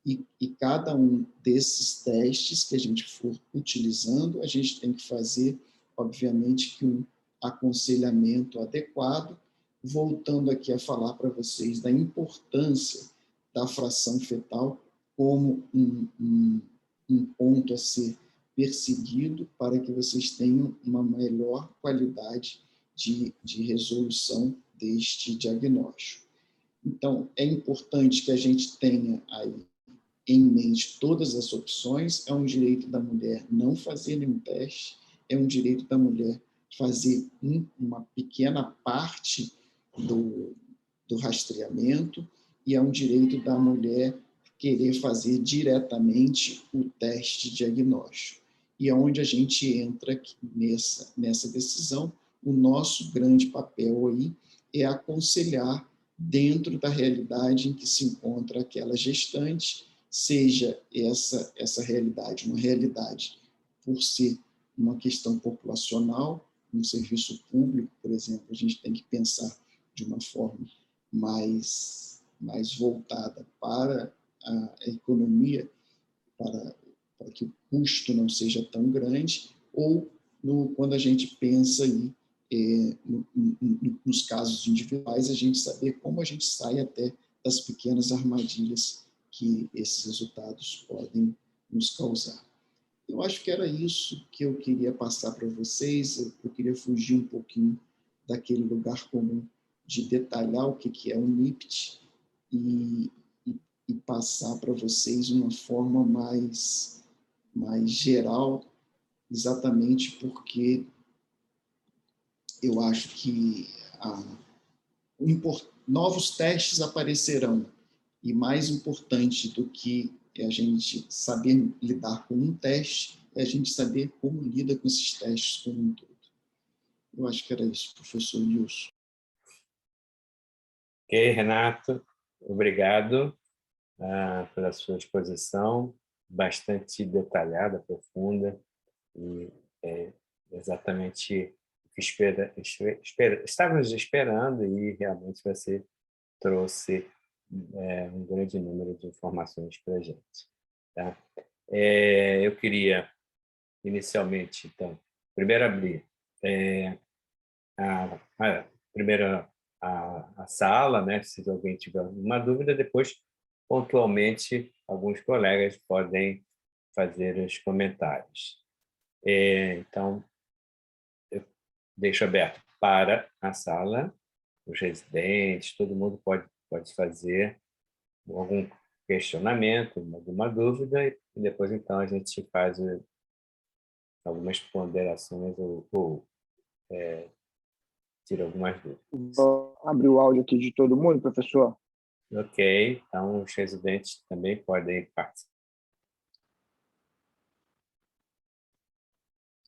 E cada um desses testes que a gente for utilizando, a gente tem que fazer, obviamente, que um aconselhamento adequado, voltando aqui a falar para vocês da importância da fração fetal como um ponto a ser perseguido para que vocês tenham uma melhor qualidade de resolução deste diagnóstico. Então, é importante que a gente tenha aí em mente todas as opções. É um direito da mulher não fazer nenhum teste, é um direito da mulher fazer uma pequena parte do rastreamento, e é um direito da mulher querer fazer diretamente o teste diagnóstico. E é onde a gente entra aqui nessa decisão. O nosso grande papel aí é aconselhar dentro da realidade em que se encontra aquela gestante, seja essa realidade uma realidade por ser uma questão populacional, um serviço público, por exemplo, a gente tem que pensar de uma forma mais voltada para a economia, para que o custo não seja tão grande, ou quando a gente pensa aí, nos casos individuais, a gente saber como a gente sai até das pequenas armadilhas que esses resultados podem nos causar. Eu acho que era isso que eu queria passar para vocês. Eu queria fugir um pouquinho daquele lugar comum de detalhar o que é o NIPT e passar para vocês uma forma mais geral, exatamente porque eu acho que novos testes aparecerão, e mais importante do que a gente saber lidar com um teste, é a gente saber como lida com esses testes como um todo. Eu acho que era isso, professor Nilson. Ok, Renato, obrigado pela sua exposição, bastante detalhada, profunda, E é exatamente o que estávamos esperando, e realmente você trouxe um grande número de informações para a gente. Tá? Eu queria, inicialmente, então, primeiro abrir primeiro a sala, né? Se alguém tiver alguma dúvida, depois, pontualmente, alguns colegas podem fazer os comentários. Então, eu deixo aberto para a sala, os residentes, todo mundo pode fazer algum questionamento, alguma dúvida, e depois, então, a gente faz algumas ponderações ou tira algumas dúvidas. Vou abrir o áudio aqui de todo mundo, professor. Ok, então os residentes também podem participar.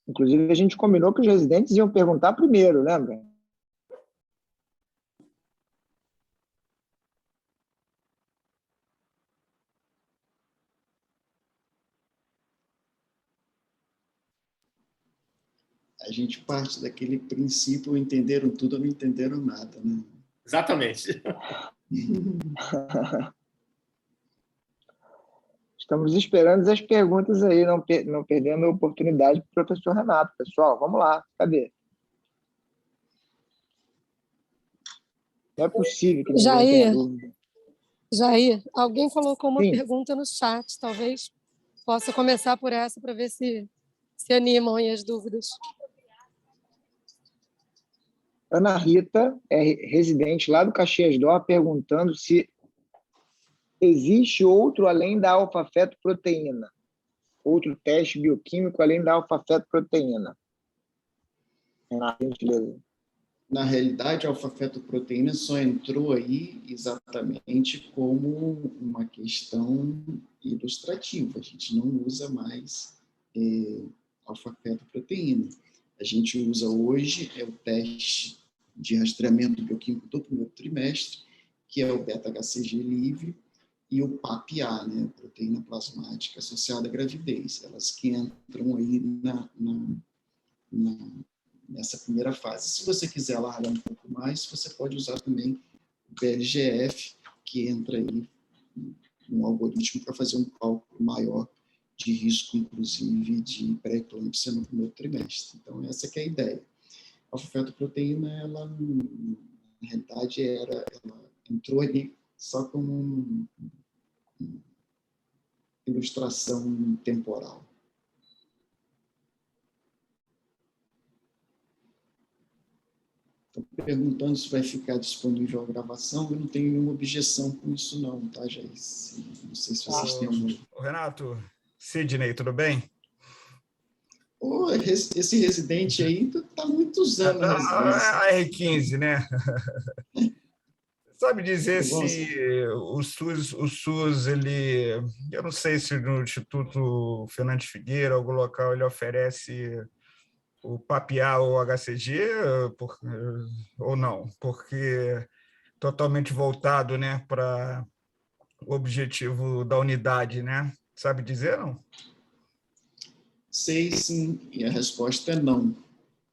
Inclusive, a gente combinou que os residentes iam perguntar primeiro, lembra? A gente parte daquele princípio, entenderam tudo ou não entenderam nada, né? Exatamente. Estamos esperando as perguntas aí, não perdendo a oportunidade para o professor Renato. Pessoal, vamos lá, cadê? Não é possível que ninguém tenha dúvida. Jair, alguém colocou uma Sim. pergunta no chat, talvez possa começar por essa para ver se animam aí as dúvidas. Ana Rita é residente lá do Caxias d'Ó, perguntando se existe outro além da alfa-fetoproteína, outro teste bioquímico além da alfa-fetoproteína. Na realidade, a alfa-fetoproteína só entrou aí exatamente como uma questão ilustrativa. A gente não usa mais alfa-fetoproteína. A gente usa hoje o teste de rastreamento bioquímico do primeiro trimestre, que é o beta-HCG livre, e o PAPA, né, proteína plasmática associada à gravidez. Elas que entram aí nessa primeira fase. Se você quiser alargar um pouco mais, você pode usar também o BLGF, que entra aí um algoritmo para fazer um cálculo maior de risco, inclusive, de pré-eclâmpsia no primeiro trimestre. Então, essa que é a ideia. A alfa-fetoproteína, ela, na realidade, ela entrou ali só como uma ilustração temporal. Estão perguntando se vai ficar disponível a gravação. Eu não tenho nenhuma objeção com isso, não, tá, Jair? Não sei se vocês têm alguma. Renato, Sidney, tudo bem? Esse residente aí está muitos anos na residência. A R15, né? Sabe dizer se o SUS, ele... Eu não sei se no Instituto Fernandes Figueira, algum local, ele oferece o PAPA ou o HCG, ou não, porque totalmente voltado, né, para o objetivo da unidade, né? Sabe dizer, não? Sei, sim, e a resposta é não.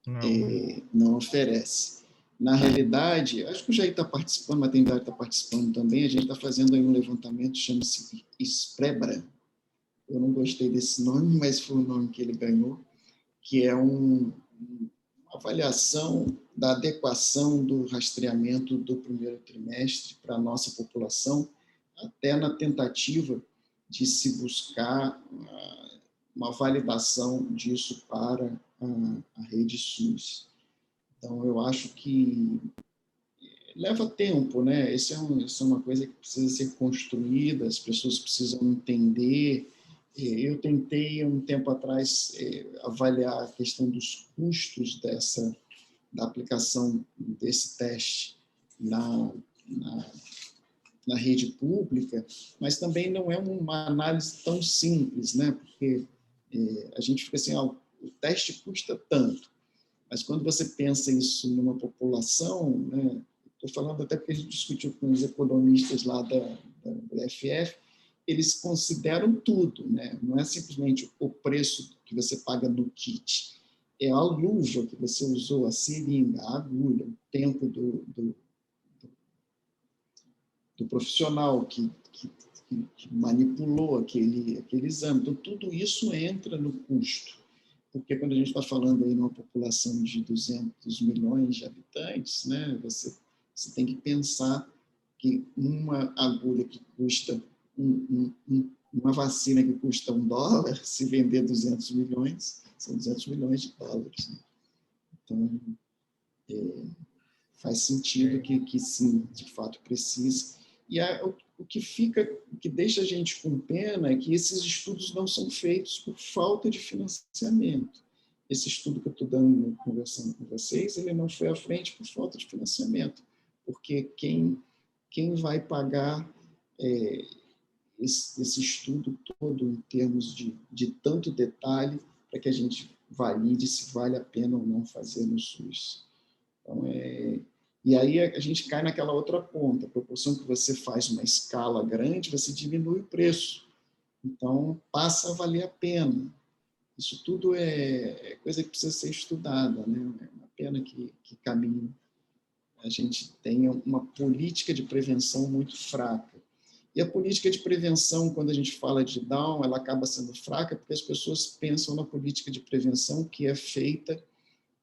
Não. Não oferece. Na realidade, acho que o Jair está participando, a Maternidade está participando também, a gente está fazendo aí um levantamento, chama-se SPREBRA. Eu não gostei desse nome, mas foi o nome que ele ganhou, que é uma avaliação da adequação do rastreamento do primeiro trimestre para a nossa população, até na tentativa de se buscar uma validação disso para a rede SUS. Então, eu acho que leva tempo, né? Isso é uma coisa que precisa ser construída, as pessoas precisam entender. Eu tentei, um tempo atrás, avaliar a questão dos custos da aplicação desse teste na rede pública, mas também não é uma análise tão simples, né? Porque a gente fica assim, o teste custa tanto, mas quando você pensa isso numa população, né? Estou falando até porque a gente discutiu com os economistas lá da FF, eles consideram tudo, né? Não é simplesmente o preço que você paga no kit. É a luva que você usou, a seringa, a agulha, o tempo do profissional que manipulou aquele exame. Então, tudo isso entra no custo. Porque quando a gente está falando aí numa população de 200 milhões de habitantes, né, você tem que pensar que uma agulha que custa, uma vacina que custa $1, se vender 200 milhões, são 200 milhões de dólares. Né? Então, faz sentido que sim, de fato precisa. E o que deixa a gente com pena é que esses estudos não são feitos por falta de financiamento. Esse estudo que eu estou conversando com vocês, ele não foi à frente por falta de financiamento, porque quem vai pagar esse estudo todo em termos de tanto detalhe para que a gente valide se vale a pena ou não fazer no SUS. Então, e aí a gente cai naquela outra ponta. A proporção que você faz uma escala grande, você diminui o preço. Então, passa a valer a pena. Isso tudo é coisa que precisa ser estudada. Né? É uma pena que caminho a gente tenha uma política de prevenção muito fraca. E a política de prevenção, quando a gente fala de Down, ela acaba sendo fraca porque as pessoas pensam na política de prevenção que é feita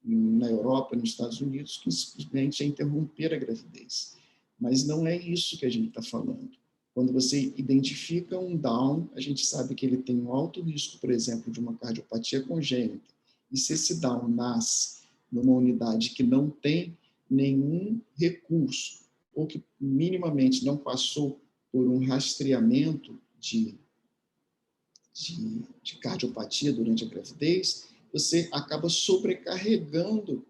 na Europa, nos Estados Unidos, que simplesmente é interromper a gravidez. Mas não é isso que a gente está falando. Quando você identifica um Down, a gente sabe que ele tem um alto risco, por exemplo, de uma cardiopatia congênita. E se esse Down nasce numa unidade que não tem nenhum recurso, ou que minimamente não passou por um rastreamento de cardiopatia durante a gravidez, você acaba sobrecarregando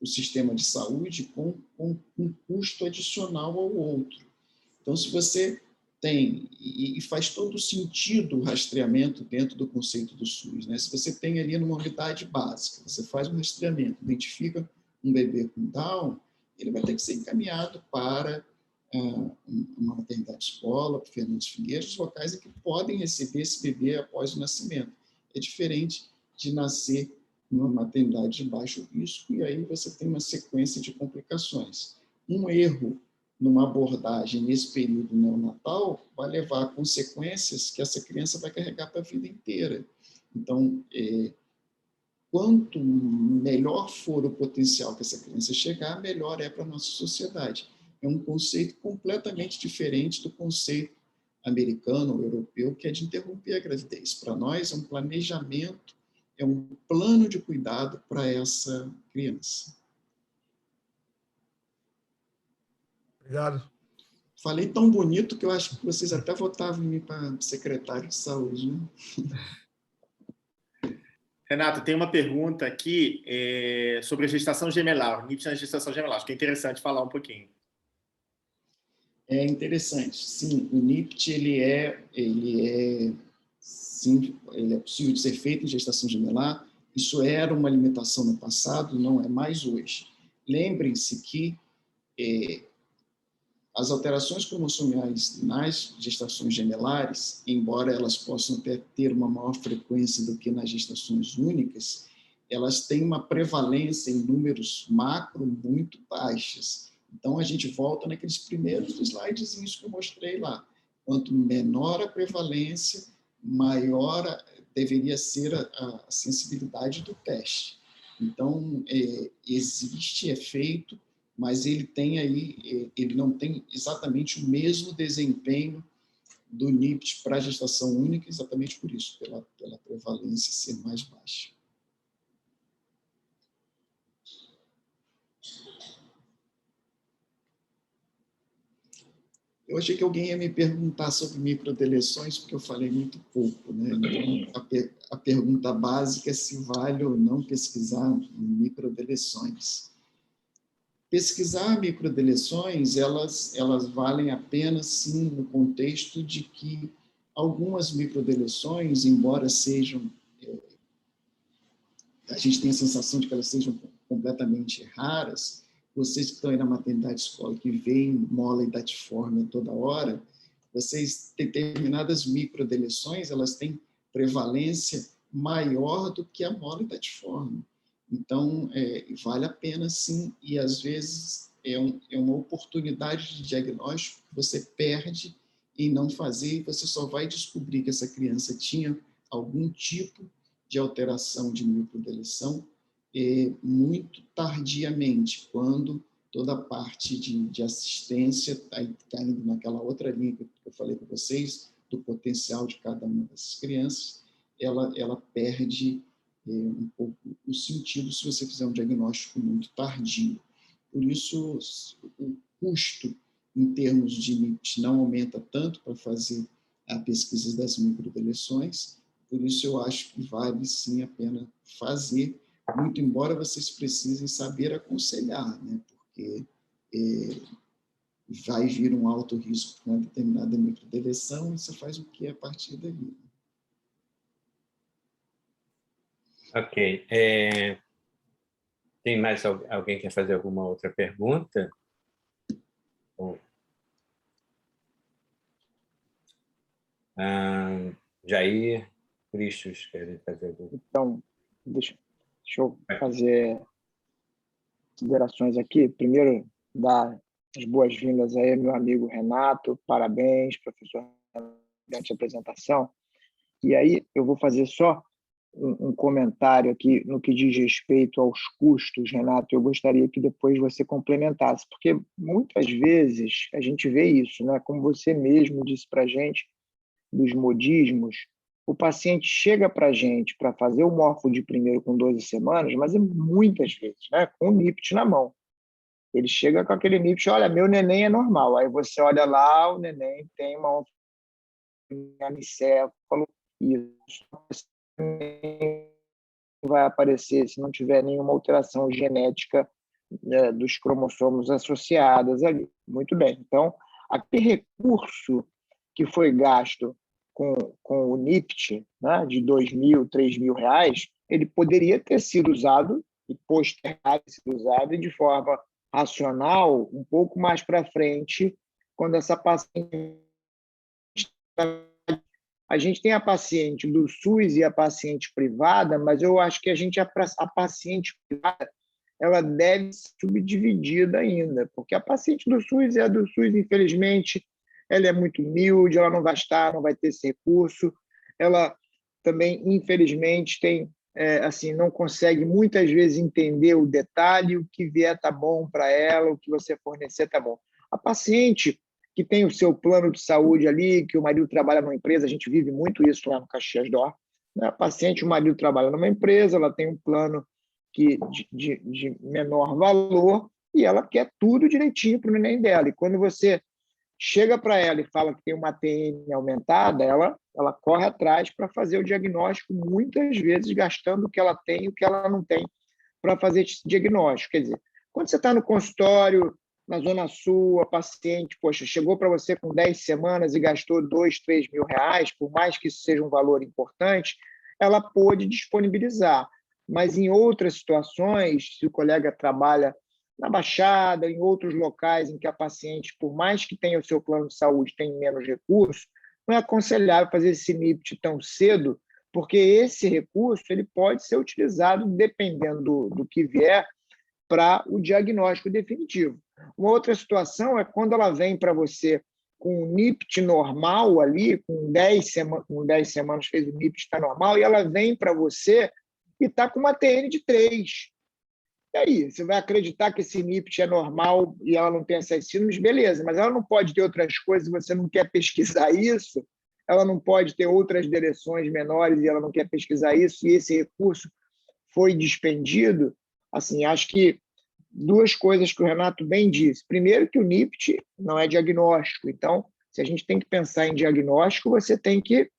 o sistema de saúde com um custo adicional ao outro. Então, se você tem, e faz todo sentido o rastreamento dentro do conceito do SUS, né? Se você tem ali numa unidade básica, você faz um rastreamento, identifica um bebê com Down, ele vai ter que ser encaminhado para uma maternidade escola, para Fernandes Figueiredo, locais em que podem receber esse bebê após o nascimento. É diferente de nascer numa maternidade de baixo risco, e aí você tem uma sequência de complicações. Um erro numa abordagem nesse período neonatal vai levar a consequências que essa criança vai carregar para a vida inteira. Então, quanto melhor for o potencial que essa criança chegar, melhor é para a nossa sociedade. É um conceito completamente diferente do conceito americano ou europeu, que é de interromper a gravidez. Para nós, é um planejamento, é um plano de cuidado para essa criança. Obrigado. Falei tão bonito que eu acho que vocês até votavam em mim para secretário de saúde. Né? Renato, tem uma pergunta aqui sobre a gestação gemelar, o NIPT na gestação gemelar. Acho que é interessante falar um pouquinho. É interessante. Sim, o NIPT ele é possível de ser feito em gestação gemelar. Isso era uma limitação no passado, não é mais hoje. Lembrem-se que as alterações cromossomiais nas gestações gemelares, embora elas possam ter uma maior frequência do que nas gestações únicas, elas têm uma prevalência em números macro muito baixas. Então, a gente volta naqueles primeiros slidezinhos que eu mostrei lá. Quanto menor a prevalência, maior deveria ser a sensibilidade do teste. Então, existe efeito, mas ele não tem exatamente o mesmo desempenho do NIPT para a gestação única, exatamente por isso, pela prevalência ser mais baixa. Eu achei que alguém ia me perguntar sobre microdeleções, porque eu falei muito pouco, né? Então, a pergunta básica é se vale ou não pesquisar microdeleções. Pesquisar microdeleções, elas valem a pena, sim, no contexto de que algumas microdeleções, embora sejam... a gente tem a sensação de que elas sejam completamente raras. Vocês que estão aí na maternidade escola, que veem mola e datiforme toda hora, determinadas microdeleções, elas têm prevalência maior do que a mola idatiforme. Então, vale a pena, sim, e às vezes é uma oportunidade de diagnóstico que você perde em não fazer, e você só vai descobrir que essa criança tinha algum tipo de alteração de microdeleção muito tardiamente, quando toda a parte de assistência está indo naquela outra linha que eu falei com vocês, do potencial de cada uma dessas crianças, ela perde um pouco o sentido se você fizer um diagnóstico muito tardio. Por isso, o custo em termos de NIPT não aumenta tanto para fazer a pesquisa das microdeleções, por isso eu acho que vale sim a pena fazer, muito embora vocês precisem saber aconselhar, né? Porque vai vir um alto risco para uma determinada microdeleção e você faz o que a partir dali. Ok. Tem mais alguém que quer fazer alguma outra pergunta? Bom. Jair, Cristos, querem fazer alguma? Então, deixa eu fazer considerações aqui. Primeiro, dar as boas-vindas aí, meu amigo Renato. Parabéns, professor, durante a apresentação. E aí, eu vou fazer só um comentário aqui no que diz respeito aos custos, Renato. Eu gostaria que depois você complementasse, porque muitas vezes a gente vê isso, né? Como você mesmo disse para a gente, dos modismos, o paciente chega para a gente para fazer o morfo de primeiro com 12 semanas, mas muitas vezes, né, com o NIPT na mão. Ele chega com aquele NIPT, olha, meu neném é normal. Aí você olha lá, o neném tem uma anicéfalo, e isso vai aparecer se não tiver nenhuma alteração genética, né, dos cromossomos associados ali. Muito bem. Então, aquele recurso que foi gasto com o NIPT, né, de R$2.000, R$3.000, ele poderia ter sido usado e postergado sido usado de forma racional um pouco mais para frente, quando essa paciente... A gente tem a paciente do SUS e a paciente privada, mas eu acho que a paciente privada ela deve ser subdividida ainda, porque a paciente do SUS é a do SUS, infelizmente, ela é muito humilde, ela não vai estar, não vai ter esse recurso, ela também, infelizmente, não consegue muitas vezes entender o detalhe, o que vier está bom para ela, o que você fornecer está bom. A paciente que tem o seu plano de saúde ali, que o marido trabalha numa empresa, a gente vive muito isso lá no Caxias d'Or, né? A paciente, o marido trabalha numa empresa, ela tem um plano de menor valor e ela quer tudo direitinho para o neném dela. E quando você chega para ela e fala que tem uma TN aumentada, ela corre atrás para fazer o diagnóstico, muitas vezes gastando o que ela tem e o que ela não tem para fazer esse diagnóstico. Quer dizer, quando você está no consultório, na Zona Sul, a paciente, poxa, chegou para você com 10 semanas e gastou R$2.000, R$3.000, por mais que isso seja um valor importante, ela pôde disponibilizar. Mas em outras situações, se o colega trabalha na Baixada, em outros locais em que a paciente, por mais que tenha o seu plano de saúde, tem menos recursos, não é aconselhável fazer esse NIPT tão cedo, porque esse recurso ele pode ser utilizado, dependendo do que vier, para o diagnóstico definitivo. Uma outra situação é quando ela vem para você com um NIPT normal ali, com 10 semanas fez o NIPT, está normal, e ela vem para você e está com uma TN de 3. E aí, você vai acreditar que esse NIPT é normal e ela não tem essas síndromes? Beleza, mas ela não pode ter outras coisas, você não quer pesquisar isso, ela não pode ter outras deleções menores e ela não quer pesquisar isso, e esse recurso foi dispendido. Assim, acho que duas coisas que o Renato bem disse. Primeiro, que o NIPT não é diagnóstico. Então, se a gente tem que pensar em diagnóstico, você tem que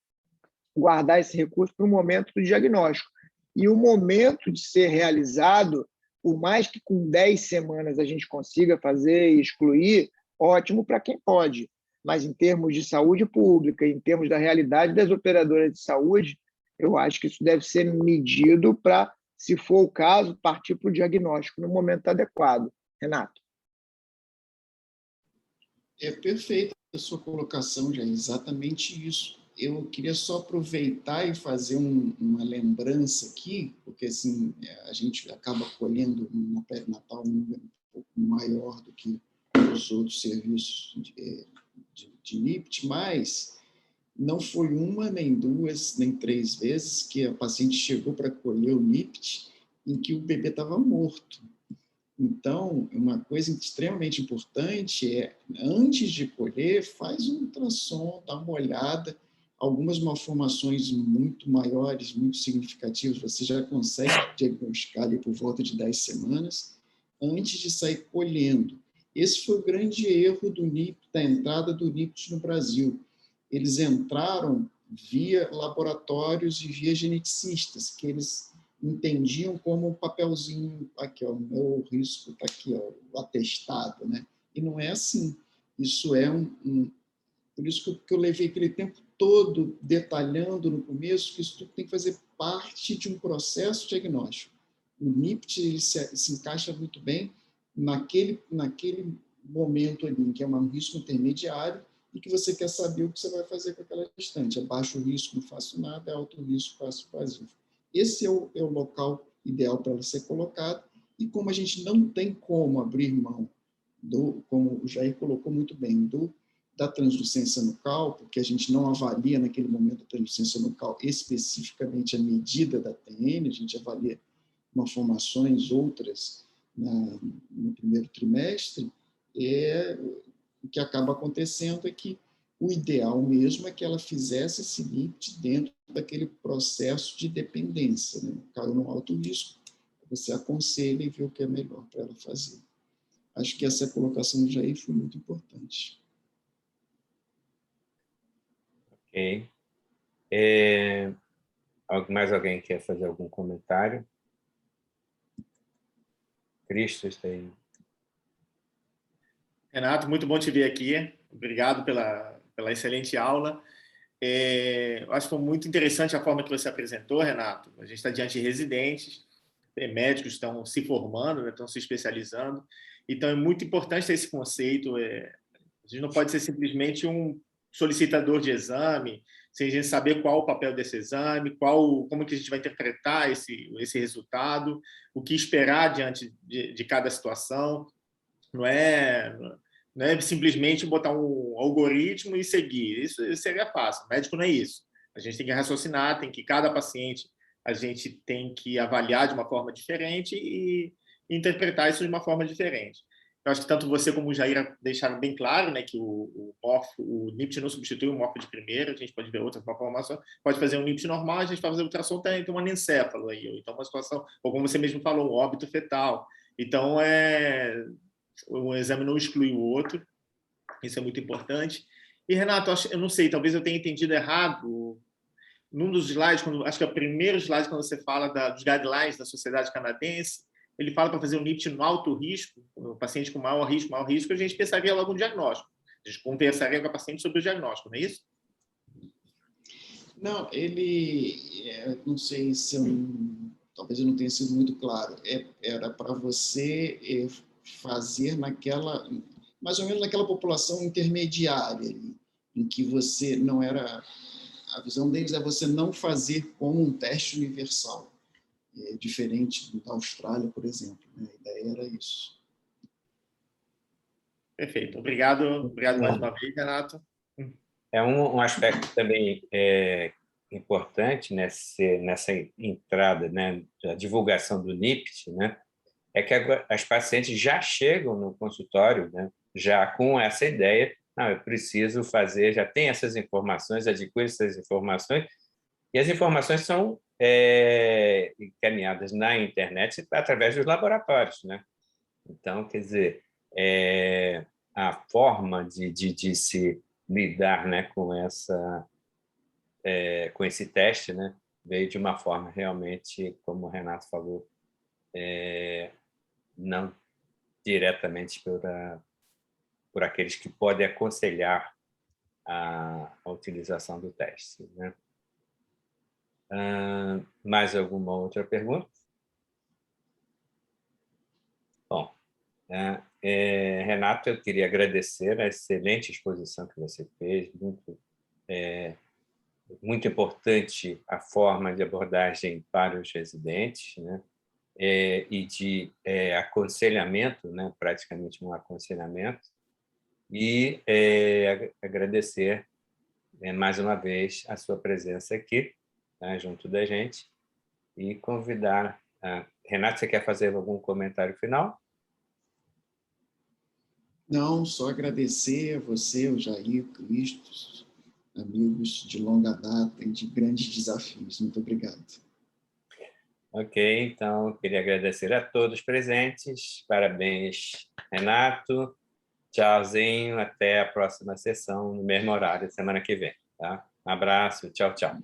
guardar esse recurso para o momento do diagnóstico. E o momento de ser realizado, por mais que com 10 semanas a gente consiga fazer e excluir, ótimo para quem pode. Mas em termos de saúde pública, em termos da realidade das operadoras de saúde, eu acho que isso deve ser medido para, se for o caso, partir para o diagnóstico no momento adequado. Renato. É perfeita a sua colocação, já é exatamente isso. eu queria só aproveitar e fazer uma lembrança aqui, porque assim, a gente acaba colhendo uma perinatal um pouco maior do que os outros serviços de NIPT, mas não foi uma, nem duas, nem três vezes que a paciente chegou para colher o NIPT em que o bebê estava morto. Então, uma coisa extremamente importante é, antes de colher, faz um ultrassom, dá uma olhada. Algumas malformações muito maiores, muito significativas, você já consegue diagnosticar ali por volta de 10 semanas, antes de sair colhendo. Esse foi o grande erro do NIPT, da entrada do NIPT no Brasil. Eles entraram via laboratórios e via geneticistas, que eles entendiam como um papelzinho, aqui, ó, o meu risco está aqui, ó, o atestado, né? E não é assim. Isso é por isso que eu levei aquele tempo todo detalhando no começo que isso tudo tem que fazer parte de um processo diagnóstico. O NIPT ele se encaixa muito bem naquele momento ali, que é um risco intermediário e que você quer saber o que você vai fazer com aquela gestante. É baixo risco, não faço nada, é alto risco, faço invasivo. Esse é o local ideal para ela ser colocado, e como a gente não tem como abrir mão como o Jair colocou muito bem, da translucência nucal, porque a gente não avalia naquele momento a translucência nucal especificamente a medida da TN, a gente avalia malformações outras no primeiro trimestre, o que acaba acontecendo é que o ideal mesmo é que ela fizesse esse NIPT dentro daquele processo de dependência. Né? Caiu no alto risco, você aconselha e vê o que é melhor para ela fazer. Acho que essa colocação do Jair foi muito importante. Ok. Mais alguém quer fazer algum comentário? Cristo está aí. Renato, muito bom te ver aqui. Obrigado pela excelente aula. Eu acho que foi muito interessante a forma que você apresentou, Renato. A gente está diante de residentes, médicos estão se formando, né, estão se especializando. Então, é muito importante ter esse conceito. A gente não pode ser simplesmente um solicitador de exame, sem a gente saber qual o papel desse exame, como que a gente vai interpretar esse resultado, o que esperar diante de cada situação. Não é simplesmente botar um algoritmo e seguir. Isso seria fácil. O médico não é isso. A gente tem que raciocinar, cada paciente a gente tem que avaliar de uma forma diferente e interpretar isso de uma forma diferente. Eu acho que tanto você como o Jair deixaram bem claro, né, que o NIPT não substitui o morfo de primeira, a gente pode ver outra malformação, pode fazer um NIPT normal, a gente vai fazer ultrassom, tem um anencéfalo aí, ou então uma situação, ou como você mesmo falou, um óbito fetal. Então, um exame não exclui o outro, isso é muito importante. E, Renato, eu não sei, talvez eu tenha entendido errado, num dos slides, acho que é o primeiro slide, quando você fala dos guidelines da Sociedade Canadense, ele fala para fazer um NIPT no alto risco, o paciente com maior risco, a gente pensaria logo no diagnóstico. A gente conversaria com a paciente sobre o diagnóstico, não é isso? Não, não sei se talvez eu não tenha sido muito claro, era para você fazer mais ou menos naquela população intermediária, em que você não era, a visão deles é você não fazer como um teste universal, diferente da Austrália, por exemplo, né? A ideia era isso. Perfeito, obrigado mais uma vez, Renato. É um aspecto também importante nessa entrada, né, da divulgação do NIPT, né, é que as pacientes já chegam no consultório, né, já com essa ideia, não, eu preciso fazer, já tem essas informações, adquiro essas informações, e as informações são encaminhadas na internet através dos laboratórios, né? Então, quer dizer, a forma de se lidar, né, com esse teste, né, veio de uma forma realmente, como o Renato falou, não diretamente por aqueles que podem aconselhar a utilização do teste, né? Mais alguma outra pergunta? Bom, Renato, eu queria agradecer a excelente exposição que você fez, muito muito importante a forma de abordagem para os residentes, né? E de aconselhamento, né? Praticamente um aconselhamento, e agradecer mais uma vez a sua presença aqui, tá? Junto da gente, e convidar... Renato, você quer fazer algum comentário final? Não, só agradecer a você, o Jair, Cristo, amigos de longa data e de grandes desafios. Muito obrigado. Ok, então, eu queria agradecer a todos presentes. Parabéns, Renato. Tchauzinho, até a próxima sessão, no mesmo horário, semana que vem. Tá? Um abraço, tchau, tchau.